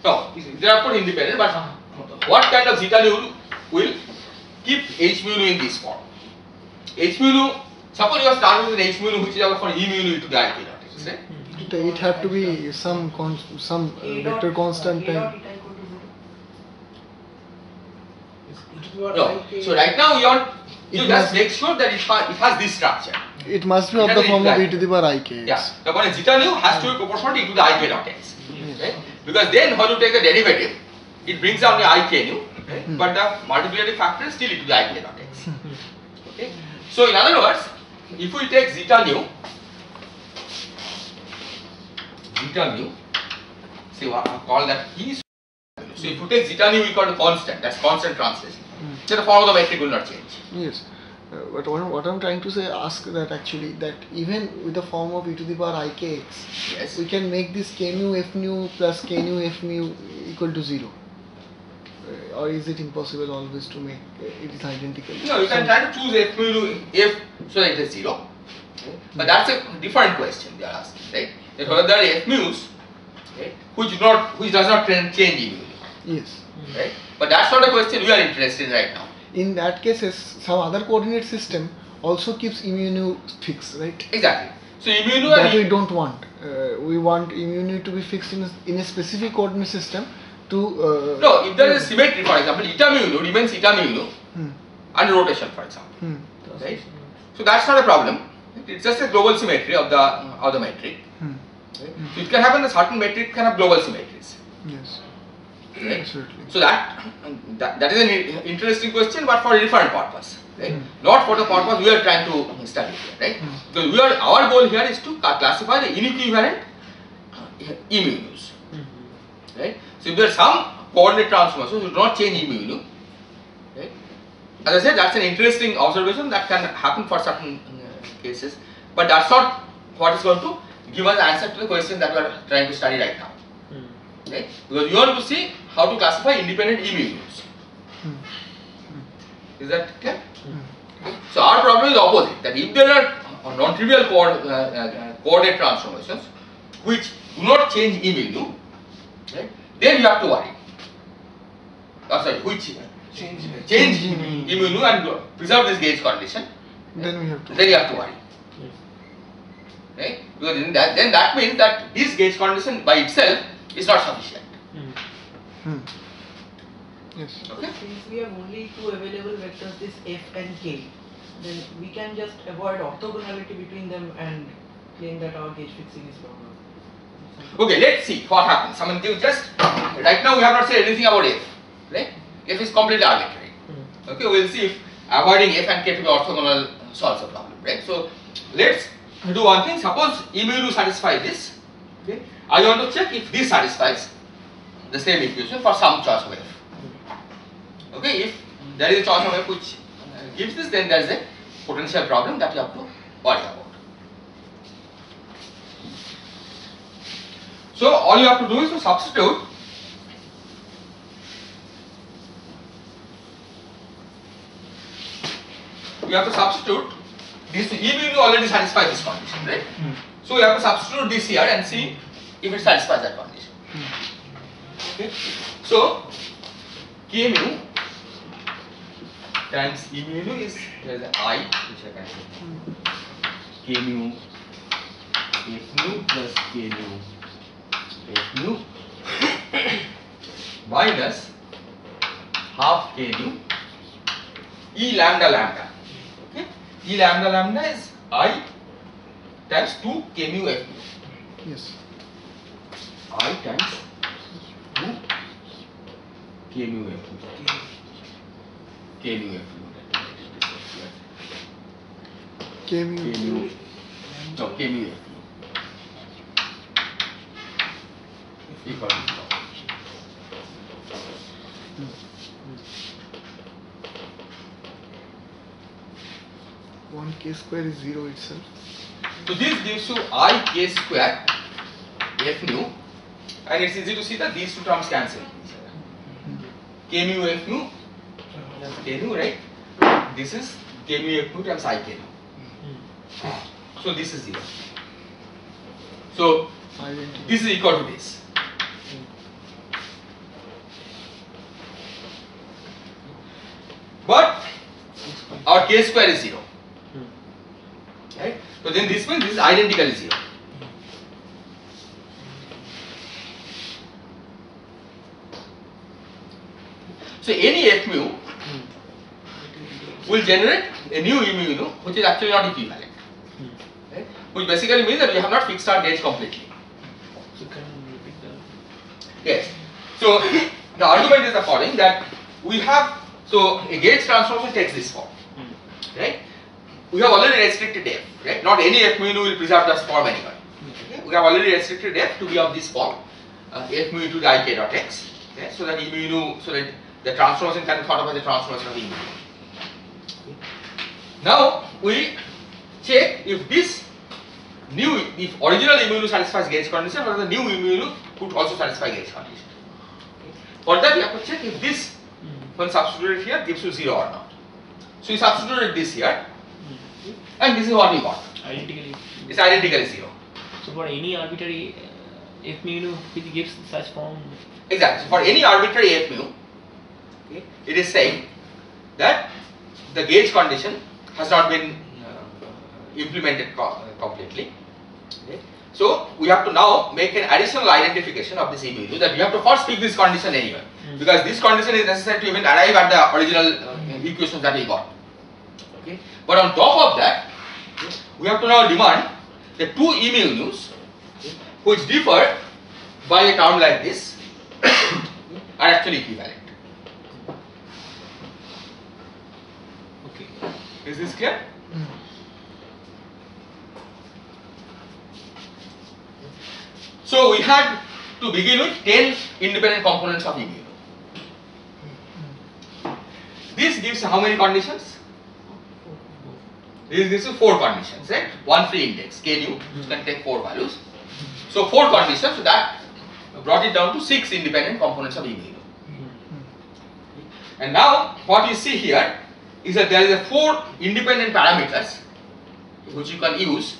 No, they are put independent, but what kind of zeta nu will keep h mu nu in this form? H mu nu, suppose you are starting with an h mu nu which is equal for e mu nu into the ik dot x, right? It have to be some vector constant time. No. So right now you want It to just must- make sure that it has this structure. It must be of It the has form of a e to the power I k. Yeah. The one zeta nu has to be proportional to e to the ik dot x, right? Because then when you take the derivative, it brings down the ik nu, right? But the multiplicative factor is still e to the ik dot x. Okay. So in other words, if we take zeta nu, say what I call that e. So if you take zeta nu equal to constant, that's constant translation. So the form of the metric will not change. Yes. But what I'm trying to say, ask that actually, that even with the form of e to the power I k x, Yes. we can make this k nu f nu plus k nu f mu equal to 0. Or is it impossible always to make it is identical? No, you can try to choose f mu nu f so that it is 0. Okay. But that's a different question they are asking, right? That whether there are f mu's, right, which does not change e mu nu, Yes. right? But that's not the question we are interested in right now. In that case, some other coordinate system also keeps e mu nu fixed, right? Exactly. So e mu nu That and we don't want. We want e mu nu to be fixed in a specific coordinate system to. no, if there is a symmetry, for example, eta mu nu remains eta mu nu Hmm. under rotation, for example, Hmm. right? So that's not a problem. It's just a global symmetry of the metric. Hmm. Right? So it can happen that certain metric can have global symmetries. Yes. Right? Absolutely. So that is an interesting question, but for a different purpose, right? Not for the purpose we are trying to study here, right? Because our goal here is to classify the inequivalent e mu nus, right? So if there are some coordinate transformations which do not change e mu nu, right? As I said, that's an interesting observation that can happen for certain cases, but that's not what is going to give us answer to the question that we are trying to study right now. Right? Because you want to see how to classify independent e mu nus. Is that clear? So our problem is opposite, that if there are non-trivial coordinate transformations which do not change e mu nu, right, then you have to worry. Which change e mu nu and preserve this gauge condition, Then we have to. then you have to worry. Right? Because then that means that this gauge condition by itself is not sufficient. Hmm. Yes. Okay? Since we have only two available vectors, this f and k, then we can just avoid orthogonality between them and claim that our gauge fixing is wrong. Okay, let's see what happens. I mean, you just right now we have not said anything about f, right? F is completely arbitrary. Okay, we'll see if avoiding f and k to be orthogonal solves the problem, right? So let's do one thing. Suppose e mu nu satisfy this. Okay, I want to check if this satisfies the same equation for some choice of f. Okay, if there is a choice of f which gives this, then there is a potential problem that you have to worry about. So all you have to do is to substitute we have to substitute this E mu nu already satisfies this condition, right? So we have to substitute this here and see if it satisfies that condition. Okay. So K mu times E mu nu is there is an I which I can say K mu F nu plus K mu F nu minus half K nu E lambda lambda. Okay. E lambda lambda is I times 2 K mu F nu. Yes. I times 2 K mu F nu. K mu F nu. K mu. K mu. No, K mu F nu. Equal to this. One K square is 0 itself. So this gives you I K square F nu, and it's easy to see that these two terms cancel. K mu F nu, K nu, right? This is K mu F nu times I K nu. So this is 0. So Identity. this is equal to this. But our K square is 0. Right? So then this means this is identically 0. So any F mu will generate a new E mu nu which is actually not equivalent. Right? Which basically means that we have not fixed our gauge completely. So can you repeat the Yes. So the argument is the following, that we have, so a gauge transformation takes this form. Right? We have already restricted F, right? Not any F mu nu will preserve this form anywhere. Okay? We have already restricted F to be of this form, F mu into the ik dot x, okay? So that E mu nu, so that the transformation can be thought of as a transformation of E mu nu. Now we check if this new, if original E mu nu satisfies gauge condition, or the new E mu nu could also satisfy gauge condition. Okay? For that we have to check if this, when substituted here, gives you 0 or not. So we substituted this here, and this is what we got. identically? It's identically 0. So for any arbitrary F mu nu which gives such form, Exactly. So for any arbitrary F mu, okay, it is saying that the gauge condition has not been implemented completely. Okay. So we have to now make an additional identification of this E mu nu, that we have to first pick this condition anywhere, because this condition is necessary to even arrive at the original equations that we got. Okay. But on top of that, we have to now demand the two E mu nus which differ by a term like this are actually equivalent. okay. Is this clear? So we had to begin with 10 independent components of E mu nu. This gives how many conditions? This gives you 4 conditions, right? One free index, K nu, which can take 4 values. So 4 conditions, so that brought it down to 6 independent components of E mu nu. And now what you see here is that there is a 4 independent parameters which you can use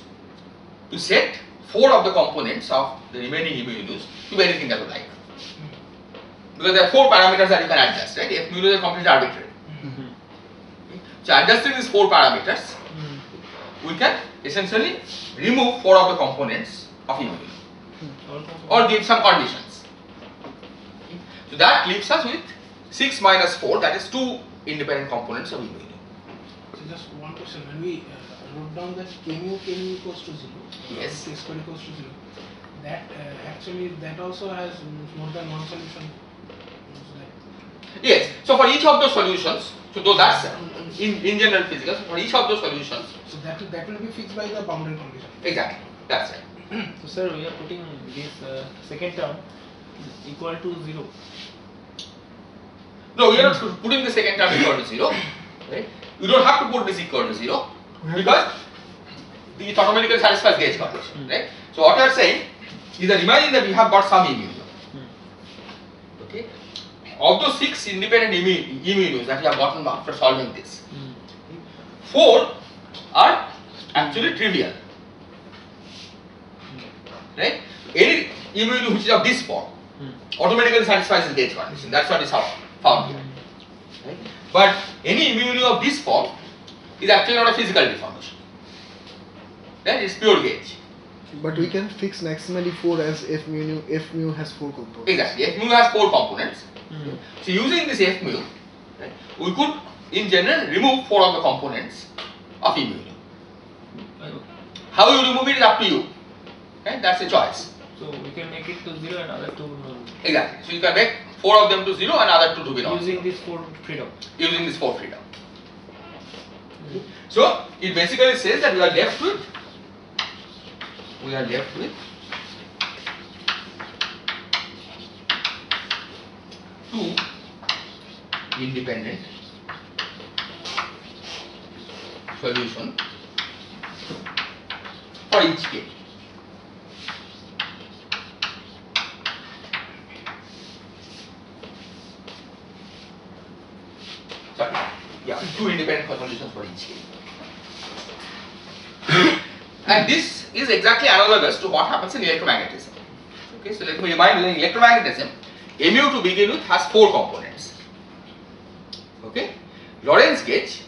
to set 4 of the components of the remaining E mu nus to be anything that you like. Because there are 4 parameters that you can adjust, right? F mu nu is completely arbitrary. So adjusting these 4 parameters, we can essentially remove 4 of the components of E mu nu or give some conditions. So that leaves us with 6 minus 4, that is 2 independent components of E mu nu. So just one question, when we wrote down that K mu equals to 0, Yes. K square equals to 0, that actually that also has more than one solution. So that- Yes, so for each of those solutions, so though that's in general physics, for each of those solutions, So that will be fixed by the boundary condition. exactly, that's right. So sir, we are putting this second term equal to 0. No, we are not putting the second term equal to 0, right? You don't have to put this equal to 0 because it automatically satisfies gauge condition, right? So what we are saying is that imagine that we have got some E mu nu. Okay, of those 6 independent E mu nus that we have gotten after solving this, 4 are actually trivial. Right? Any mu which is of this form automatically satisfies the gauge condition. That's what is found here. Right? But any mu of this form is actually not a physical deformation. Right? It's pure gauge. But we can fix maximally 4 as if mu has 4 components. Exactly. F mu has 4 components. So using this F mu, right, we could in general remove 4 of the components of E mu. How you remove it is up to you. Right? That's a choice. So we can make it to 0 and other 2 null. Exactly. So you can make 4 of them to 0 and other 2 to be non. Using this 4 freedom. Using this 4 freedom. So it basically says that we are left with two independent solution for each k. Sorry, yeah, 2 independent solutions for each k. And this is exactly analogous to what happens in electromagnetism. Okay, so let me remind you, in electromagnetism, mu to begin with has 4 components. Okay, Lorentz gauge.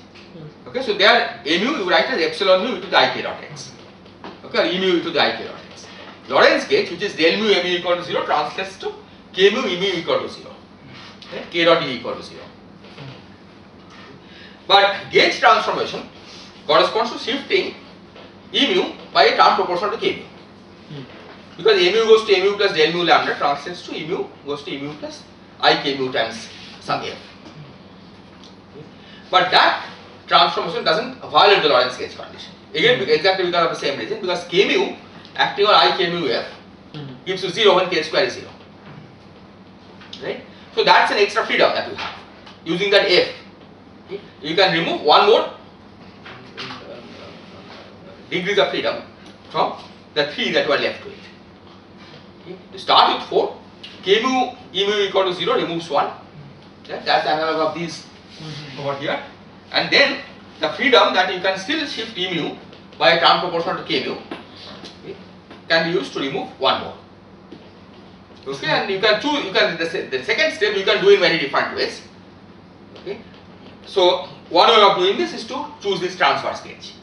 Okay, so there mu you write as epsilon mu to the ik dot x. Okay, or e mu to the ik dot x. Lorentz gauge, which is del mu mu equal to 0, translates to k mu e mu equal to 0. Okay, k dot e equal to 0. But gauge transformation corresponds to shifting E mu by a term proportional to k mu. Because a mu goes to a mu plus del mu lambda translates to E mu goes to E mu plus I k mu times some f. But that transformation doesn't violate the Lorentz gauge condition. Again, exactly because of the same reason, because k mu acting on I k mu f gives you 0 when k square is 0. Right? So that's an extra freedom that you have. Using that f, you can remove one more degrees of freedom from the 3 that were left with. Okay. To start with 4, k mu e mu equal to 0 removes 1. Yeah, that's the analog of these over here. And then the freedom that you can still shift e mu by a term proportional to k mu, okay, can be used to remove one more. Okay, and you can choose. The second step you can do in very different ways. Okay, so one way of doing this is to choose this transverse gauge.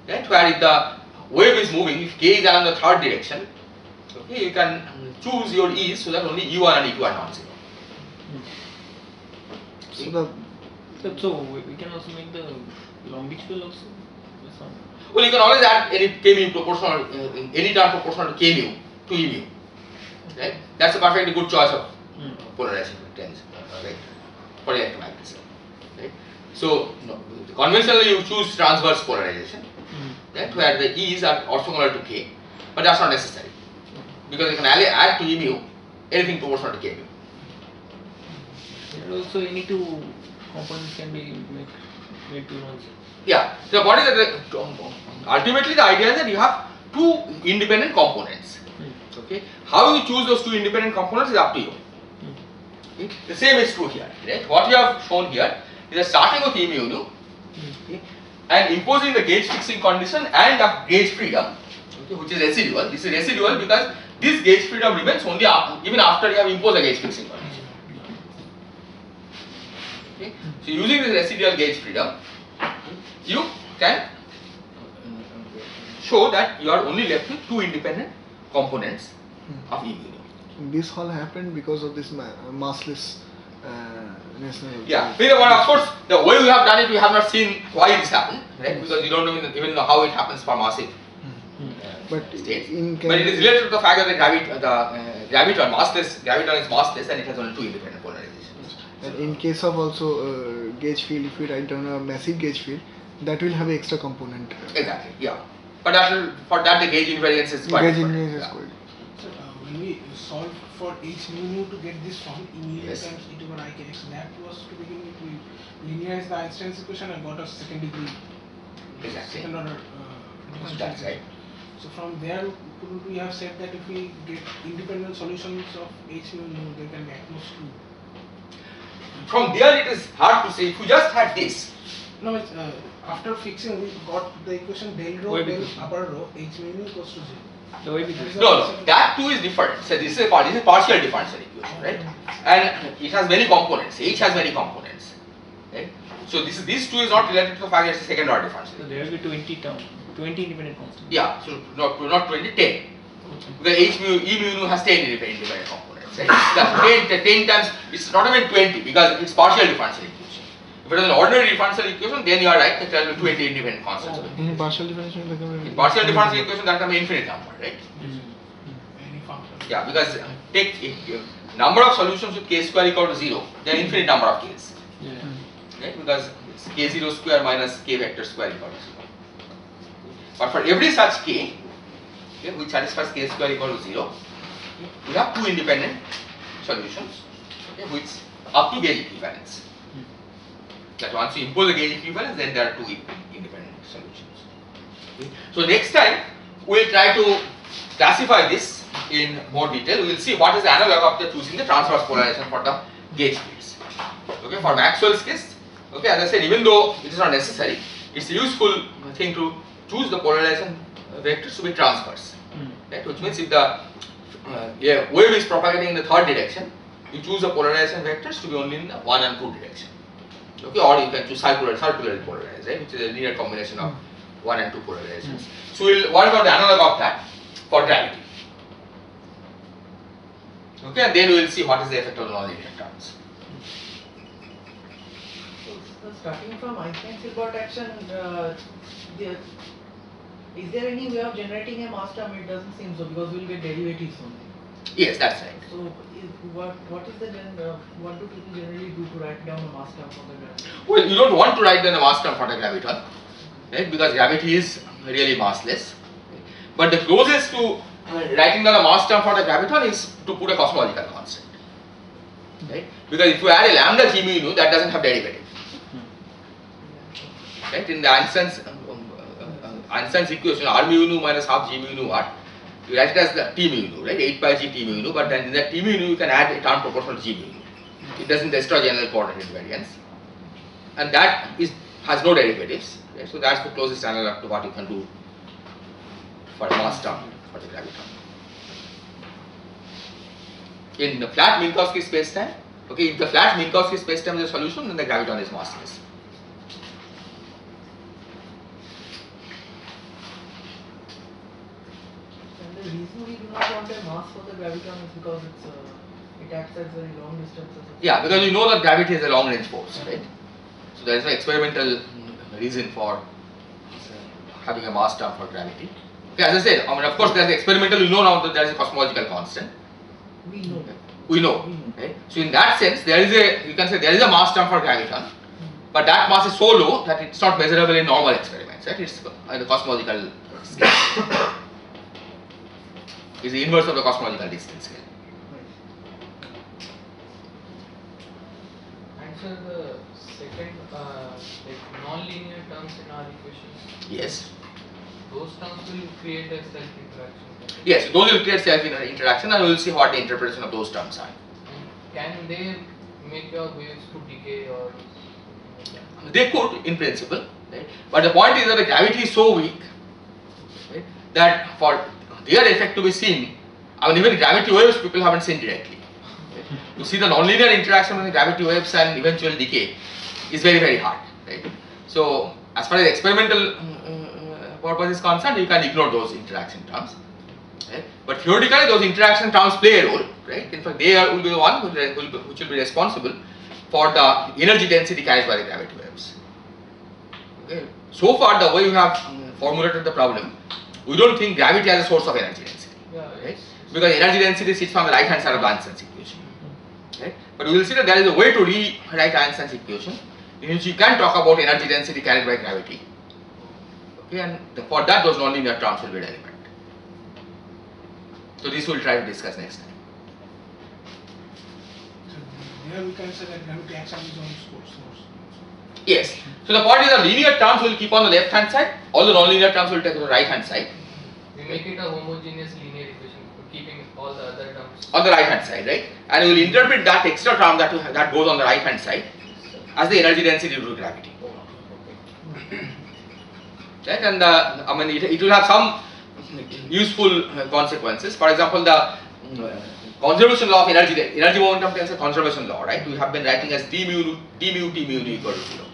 Right, where if the wave is moving, if k is along the third direction, okay, you can choose your e's so that only e1 and e2 are non-zero. So we can also make the longitudinal also. Well, you can always add any k mu proportional, any term proportional to k mu to e mu. Right, that's a perfectly good choice of polarization vectors, right, for electromagnetism. Right, so conventionally you choose transverse polarization. Right, where the e's are orthogonal to k, but that's not necessary because you can add to e mu anything proportional to k mu. And also any 2 components can be made to ones. Yeah, so the point is that ultimately the idea is that you have 2 independent components. Okay, how you choose those 2 independent components is up to you. Okay? The same is true here. Right? What we have shown here is that starting with e mu nu, okay, and imposing the gauge fixing condition and a gauge freedom, okay, which is residual. This is residual because this gauge freedom remains only even after you have imposed a gauge fixing condition. Okay. So using this residual gauge freedom, you can show that you are only left with 2 independent components of E mu. This all happened because of this massless national. Yeah, but of course, the way we have done it, we have not seen why this happened, right? Because you don't even know how it happens for massive but states. in But it is related to the fact that the graviton is massless, and it has only 2 independent polarizations. And in case of also gauge field, if we write down a massive gauge field, that will have an extra component. Exactly, yeah. But for that the gauge invariance is quite Gauge different. invariance is Yeah. quite. So when we solve for each mu to get this form, E mu Yes. times e to the power I kx, that was to begin with we linearized the Einstein's equation and got a second degree, Exactly. second order That's right. So from there, couldn't we have said that if we get independent solutions of h mu, there can be at most 2. From there it is hard to say. If you just had this, No, it's, after fixing, we got the equation del rho Why del because- upper row h mu nu equals to 0. The way we do That is it. the No, no, second- that too is different. So this is a partial differential equation, right? And it has many components. H has many components, right? So these two is not related to the fact that it's a second order differential. So there will be 20 term, 20 independent constants. Yeah, so not 20, 10. Because H mu, E mu nu has 10 independent components, right? The 10 times, it's not even 20 because it's partial differential equation. If it is an ordinary differential equation, then you are right that there will be 20 independent constants. In partial differential In partial differential equation, that can be infinite number, right? Any function. Yeah, because take number of solutions with k square equal to 0, there are infinite number of k's, Yeah. right? Because it's k0 square minus k vector square equal to 0. But for every such k, okay, which satisfies k square equal to 0, we have two independent solutions, okay, which up to gauge equivalence. That once you impose the gauge equivalence, then there are two independent solutions. Okay. So next time we will try to classify this in more detail. We will see what is the analog of the choosing the transverse polarization for the gauge fields. Okay, for Maxwell's case, okay, as I said, even though it is not necessary, it's a useful thing to choose the polarization vectors to be transverse. Right, which means if the wave is propagating in the third direction, you choose the polarization vectors to be only in the 1 and 2 direction. Okay, or you can choose circularly polarized, right, which is a linear combination of 1 and 2 polarizations. So we will work on the analog of that for gravity. Okay, and then we will see what is the effect of the nonlinear terms. So starting from Einstein-Hilbert action, is there any way of generating a mass term? It doesn't seem so because we'll get derivatives only. Yes, that's right. So what is the what do people generally do to write down a mass term for the gravity? Well, you don't want to write down a mass term for the graviton, right? Because gravity is really massless. But the closest to writing down a mass term for the graviton is to put a cosmological constant, right? Because if you add a lambda g mu nu, that doesn't have derivative, right? In the Einstein's equation, r mu nu minus half g mu nu what? You write it as the t mu nu, right? 8 pi g t mu nu, but then in that t mu nu you can add a term proportional to g mu nu. It doesn't destroy general coordinate invariance, and that has no derivatives, right? So that's the closest analog to what you can do for a mass term for the graviton. In the flat Minkowski spacetime, okay, if the flat Minkowski spacetime is a solution, then the graviton is massless. And the reason we do not want a mass for the graviton is because it acts as very long distances. Yeah, because you know that gravity is a long range force, right? So there is no experimental reason for having a mass term for gravity. Okay, as I said, I mean, of course there is experimental, you know now that there is a cosmological constant. We know. We know, right? So in that sense, there is a, you can say there is a mass term for graviton, but that mass is so low that it's not measurable in normal experiments, right? It's the cosmological scale. It's the inverse of the cosmological distance scale. And so the second, like non-linear terms in our equations, Yes. those terms will create a self-interaction. Yes, those will create self-interaction, and we will see what the interpretation of those terms are. And can they make your waves to decay or something like that? They could, in principle, right? But the point is that the gravity is so weak, right, that for their effect to be seen, I mean, even gravity waves people haven't seen directly. Right? To see the nonlinear interaction between gravity waves and eventual decay is very, very hard, right? So, as far as experimental purpose is concerned, you can ignore those interaction terms. Right? But theoretically, those interaction terms play a role, right? In fact, they will be the one which will be responsible for the energy density carried by the gravity waves. Okay. So far, the way we have formulated the problem, we don't think gravity has a source of energy density, Yeah, right? Because energy density sits on the right hand side of the Einstein's equation, right? But we will see that there is a way to rewrite Einstein's equation in which you can talk about energy density carried by gravity. Okay, and for that, those nonlinear terms will be relevant. So this we will try to discuss next time. So here we can say that gravity acts on its own source. Yes. So the point is that linear terms will keep on the left hand side, all the nonlinear terms will take on the right hand side. We make it a homogeneous linear equation, keeping all the other terms. On the right hand side, right? And we will interpret that extra term that goes on the right hand side as the energy density due to gravity. Right, and I mean it will have some useful consequences. For example, the conservation law of energy momentum tensor conservation law, right? We have been writing as d mu T mu equal to 0,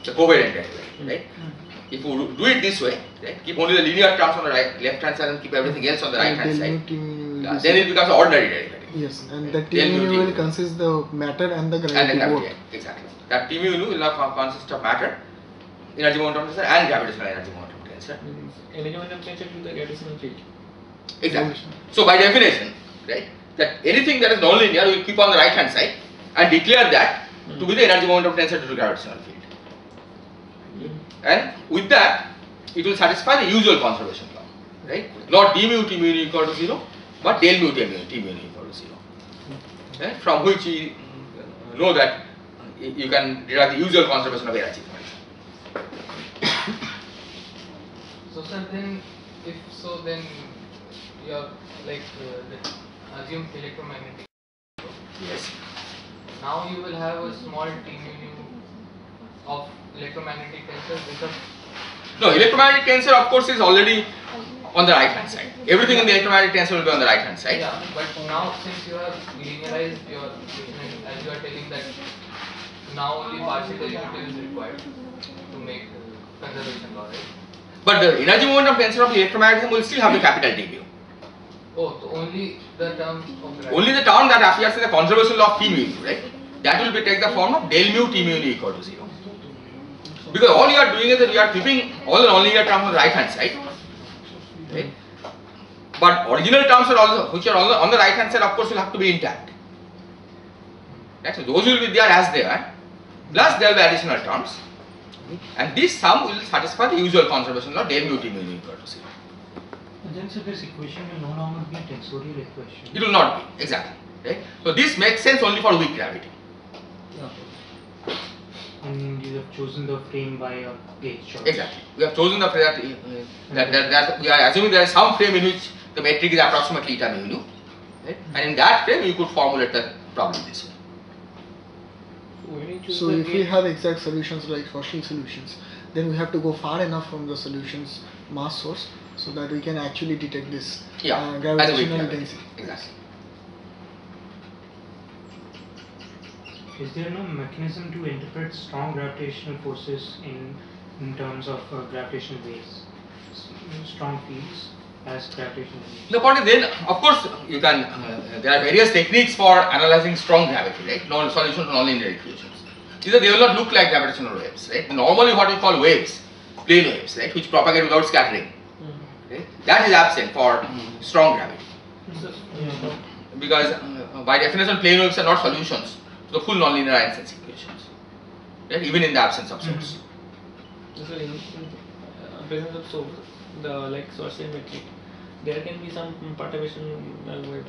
the covariant derivative, right? If you do it this way, right, keep only the linear terms on the left hand side and keep everything else on the right hand side, then it becomes an ordinary derivative. Yes, and that Del mu T T will mu. consist the matter and the And the gravity gravity, both. exactly. That T mu will now consist of matter, energy momentum tensor, and gravitational energy momentum tensor. Energy momentum tensor to the gravitational field. Exactly. So by definition, right, that anything that is nonlinear we will keep on the right hand side and declare that to be the energy momentum tensor to the gravitational field. And with that, it will satisfy the usual conservation law, right? Not d mu T mu equal to 0, but del mu T mu equal to 0. Right? From which we know that you can derive the usual conservation of energy. So sir, then if so, then you are like assume electromagnetic. Yes. Now you will have a small T mu of electromagnetic tensor because No, electromagnetic tensor of course is already on the right hand side. Everything in the electromagnetic tensor will be on the right hand side. yeah, but now since you have linearized your equation, as you are telling that now only partial derivative is required to make conservation law, right? But the energy momentum tensor of electromagnetism will still have the capital T mu. Oh, so only the term of the Only the term that appears in the conservation law of T mu, right? That will be take the form of del mu T mu equal to 0. Because all you are doing is that you are keeping all the nonlinear terms on the right hand side, right? But original terms are also, which are on the right hand side, of course will have to be intact. Right? So those will be there as they are, plus there will be additional terms, and this sum will satisfy the usual conservation law del mu T mu equal to 0. And then so this equation will no longer be a tensorial equation. It will not be, exactly, right? So this makes sense only for weak gravity. And you have chosen the frame by a gauge choice. Exactly. We have chosen the frame that we are assuming there is some frame in which the metric is approximately eta mu nu, right? And in that frame you could formulate the problem this way. When you choose So the if we have exact solutions like Cauchy solutions, then we have to go far enough from the solution's mass source so that we can actually detect this Yeah, as a weak gravitational gravity. intensity. Exactly. Is there no mechanism to interpret strong gravitational forces in terms of gravitational waves? Strong fields as gravitational waves? The point is then, of course, you can. There are various techniques for analyzing strong gravity, right? Non-solution to nonlinear equations. These are, they will not look like gravitational waves, right? Normally, what we call waves, plane waves, right, which propagate without scattering, right? That is absent for strong gravity, because by definition, plane waves are not solutions to the full nonlinear Einstein's equations, right? Even in the absence of source. So in presence of source, the like Schwarzschild metric, there can be some perturbation wave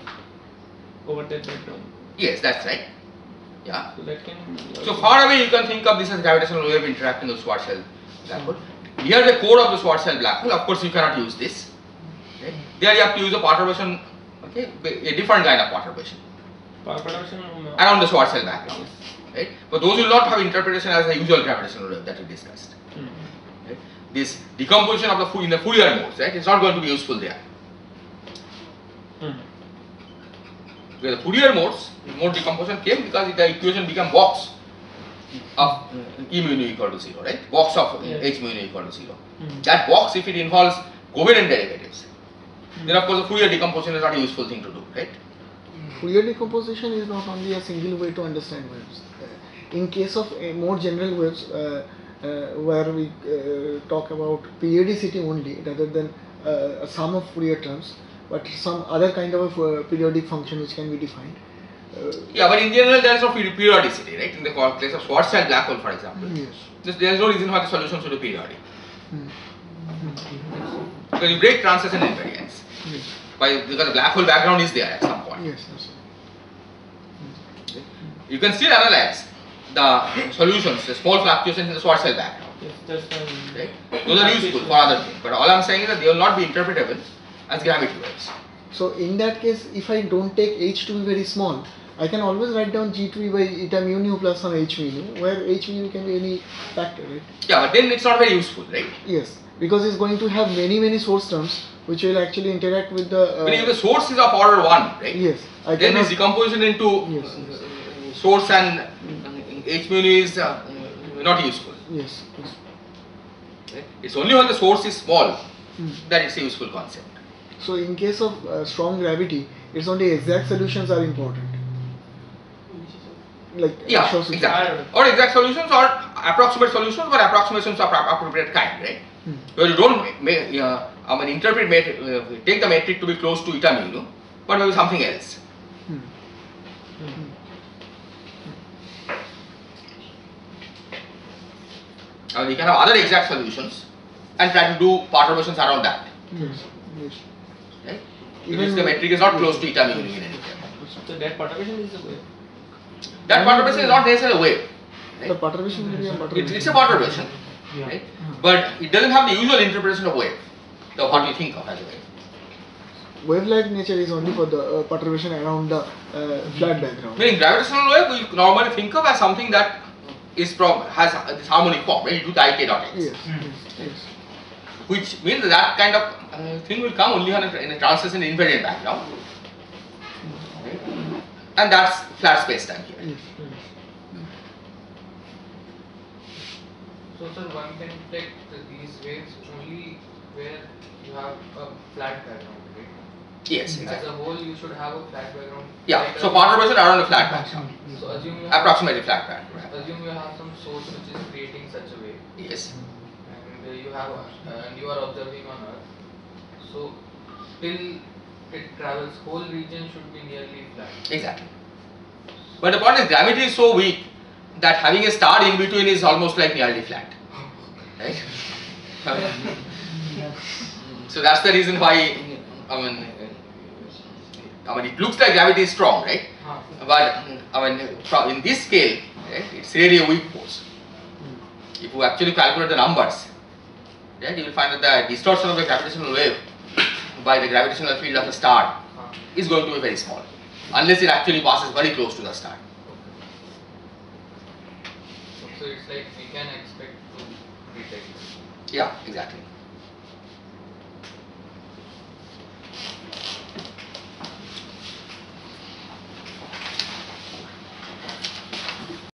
over that background. Yes, that's right. Yeah. So that can. So far away, you can think of this as gravitational wave interacting with Schwarzschild black hole. Near the core of the Schwarzschild black hole, of course, you cannot use this. Right? There you have to use a perturbation, okay, a different kind of perturbation Perturbation around the Schwarzschild background, right? But those will not have interpretation as the usual gravitational wave that we discussed. Right? This decomposition of the in the Fourier modes, right? It's not going to be useful there. Because the Fourier modes, mode decomposition came because the equation became box of E mu nu equal to 0, right? Box of H mu nu equal to 0. That box, if it involves covariant derivatives, then of course the Fourier decomposition is not a useful thing to do, right? Fourier decomposition is not only a single way to understand waves. In case of more general waves, where we talk about periodicity only rather than a sum of Fourier terms, but some other kind of a periodic function which can be defined. Yeah, but in general there is no periodicity, right? In the case of Schwarzschild black hole, for example, Yes. there is no reason why the solution should be periodic. Because you break transition invariance. Yes. Because the black hole background is there at some point. Yes. Yes. You can still analyze the solutions, the small fluctuations in the Schwarzschild background. Yes, that's Right? Those are useful for other things. But all I am saying is that they will not be interpretable as gravity waves. So in that case, if I don't take h to be very small, I can always write down G2 by eta mu nu plus some h mu nu, where h mu nu can be any factor, right? Yeah, but then it's not very useful, right? Yes, because it's going to have many source terms which will actually interact with the. But if the source is of order 1, right? Yes, I Then cannot. this decomposition into Yes, source and h mu nu is not useful. yes, yes. Right? It's only when the source is small Hmm. that it's a useful concept. So in case of strong gravity, it's only exact solutions are important. Like Yeah, shows it. exactly. Or exact solutions or approximate solutions, but approximations of appropriate kind, right? Hmm. Where you don't interpret take the metric to be close to eta mu nu, but maybe something else. Hmm. We can have other exact solutions and try to do perturbations around that. Yes. Yes. Right? Even If the metric is not close to eta mu nu in any case. So that perturbation is the wave. That perturbation is not necessarily a wave. The Right? perturbation will be a perturbation. It's a perturbation, Yeah. right? But it doesn't have the usual interpretation of wave, the what you think of as a wave. Wave-like nature is only for the perturbation around the flat background. Meaning gravitational wave we normally think of as something that is has this harmonic form, right? You do the ik dot x, Yes. Yes. which means that kind of thing will come only on in a translucent invariant background, right? And that's flat space time here. Yes. So sir, one can detect these waves only where you have a flat background, right? Yes, As exactly. a whole, you should have a flat background. Yeah. Like So perturbation around a flat background, So assume you have, approximately flat background. assume you have some source which is creating such a wave, Yes. and you have and you are observing on Earth. So till it travels, whole region should be nearly flat. Exactly. But the point is, gravity is so weak that having a star in between is almost like nearly flat. Right? So that's the reason why, I mean, it looks like gravity is strong, right? But in this scale, right, it's really a weak force. If you actually calculate the numbers, right, you will find that the distortion of the gravitational wave by the gravitational field of a star is going to be very small, unless it actually passes very close to the star. So it's like we can expect to detect. Yeah, exactly.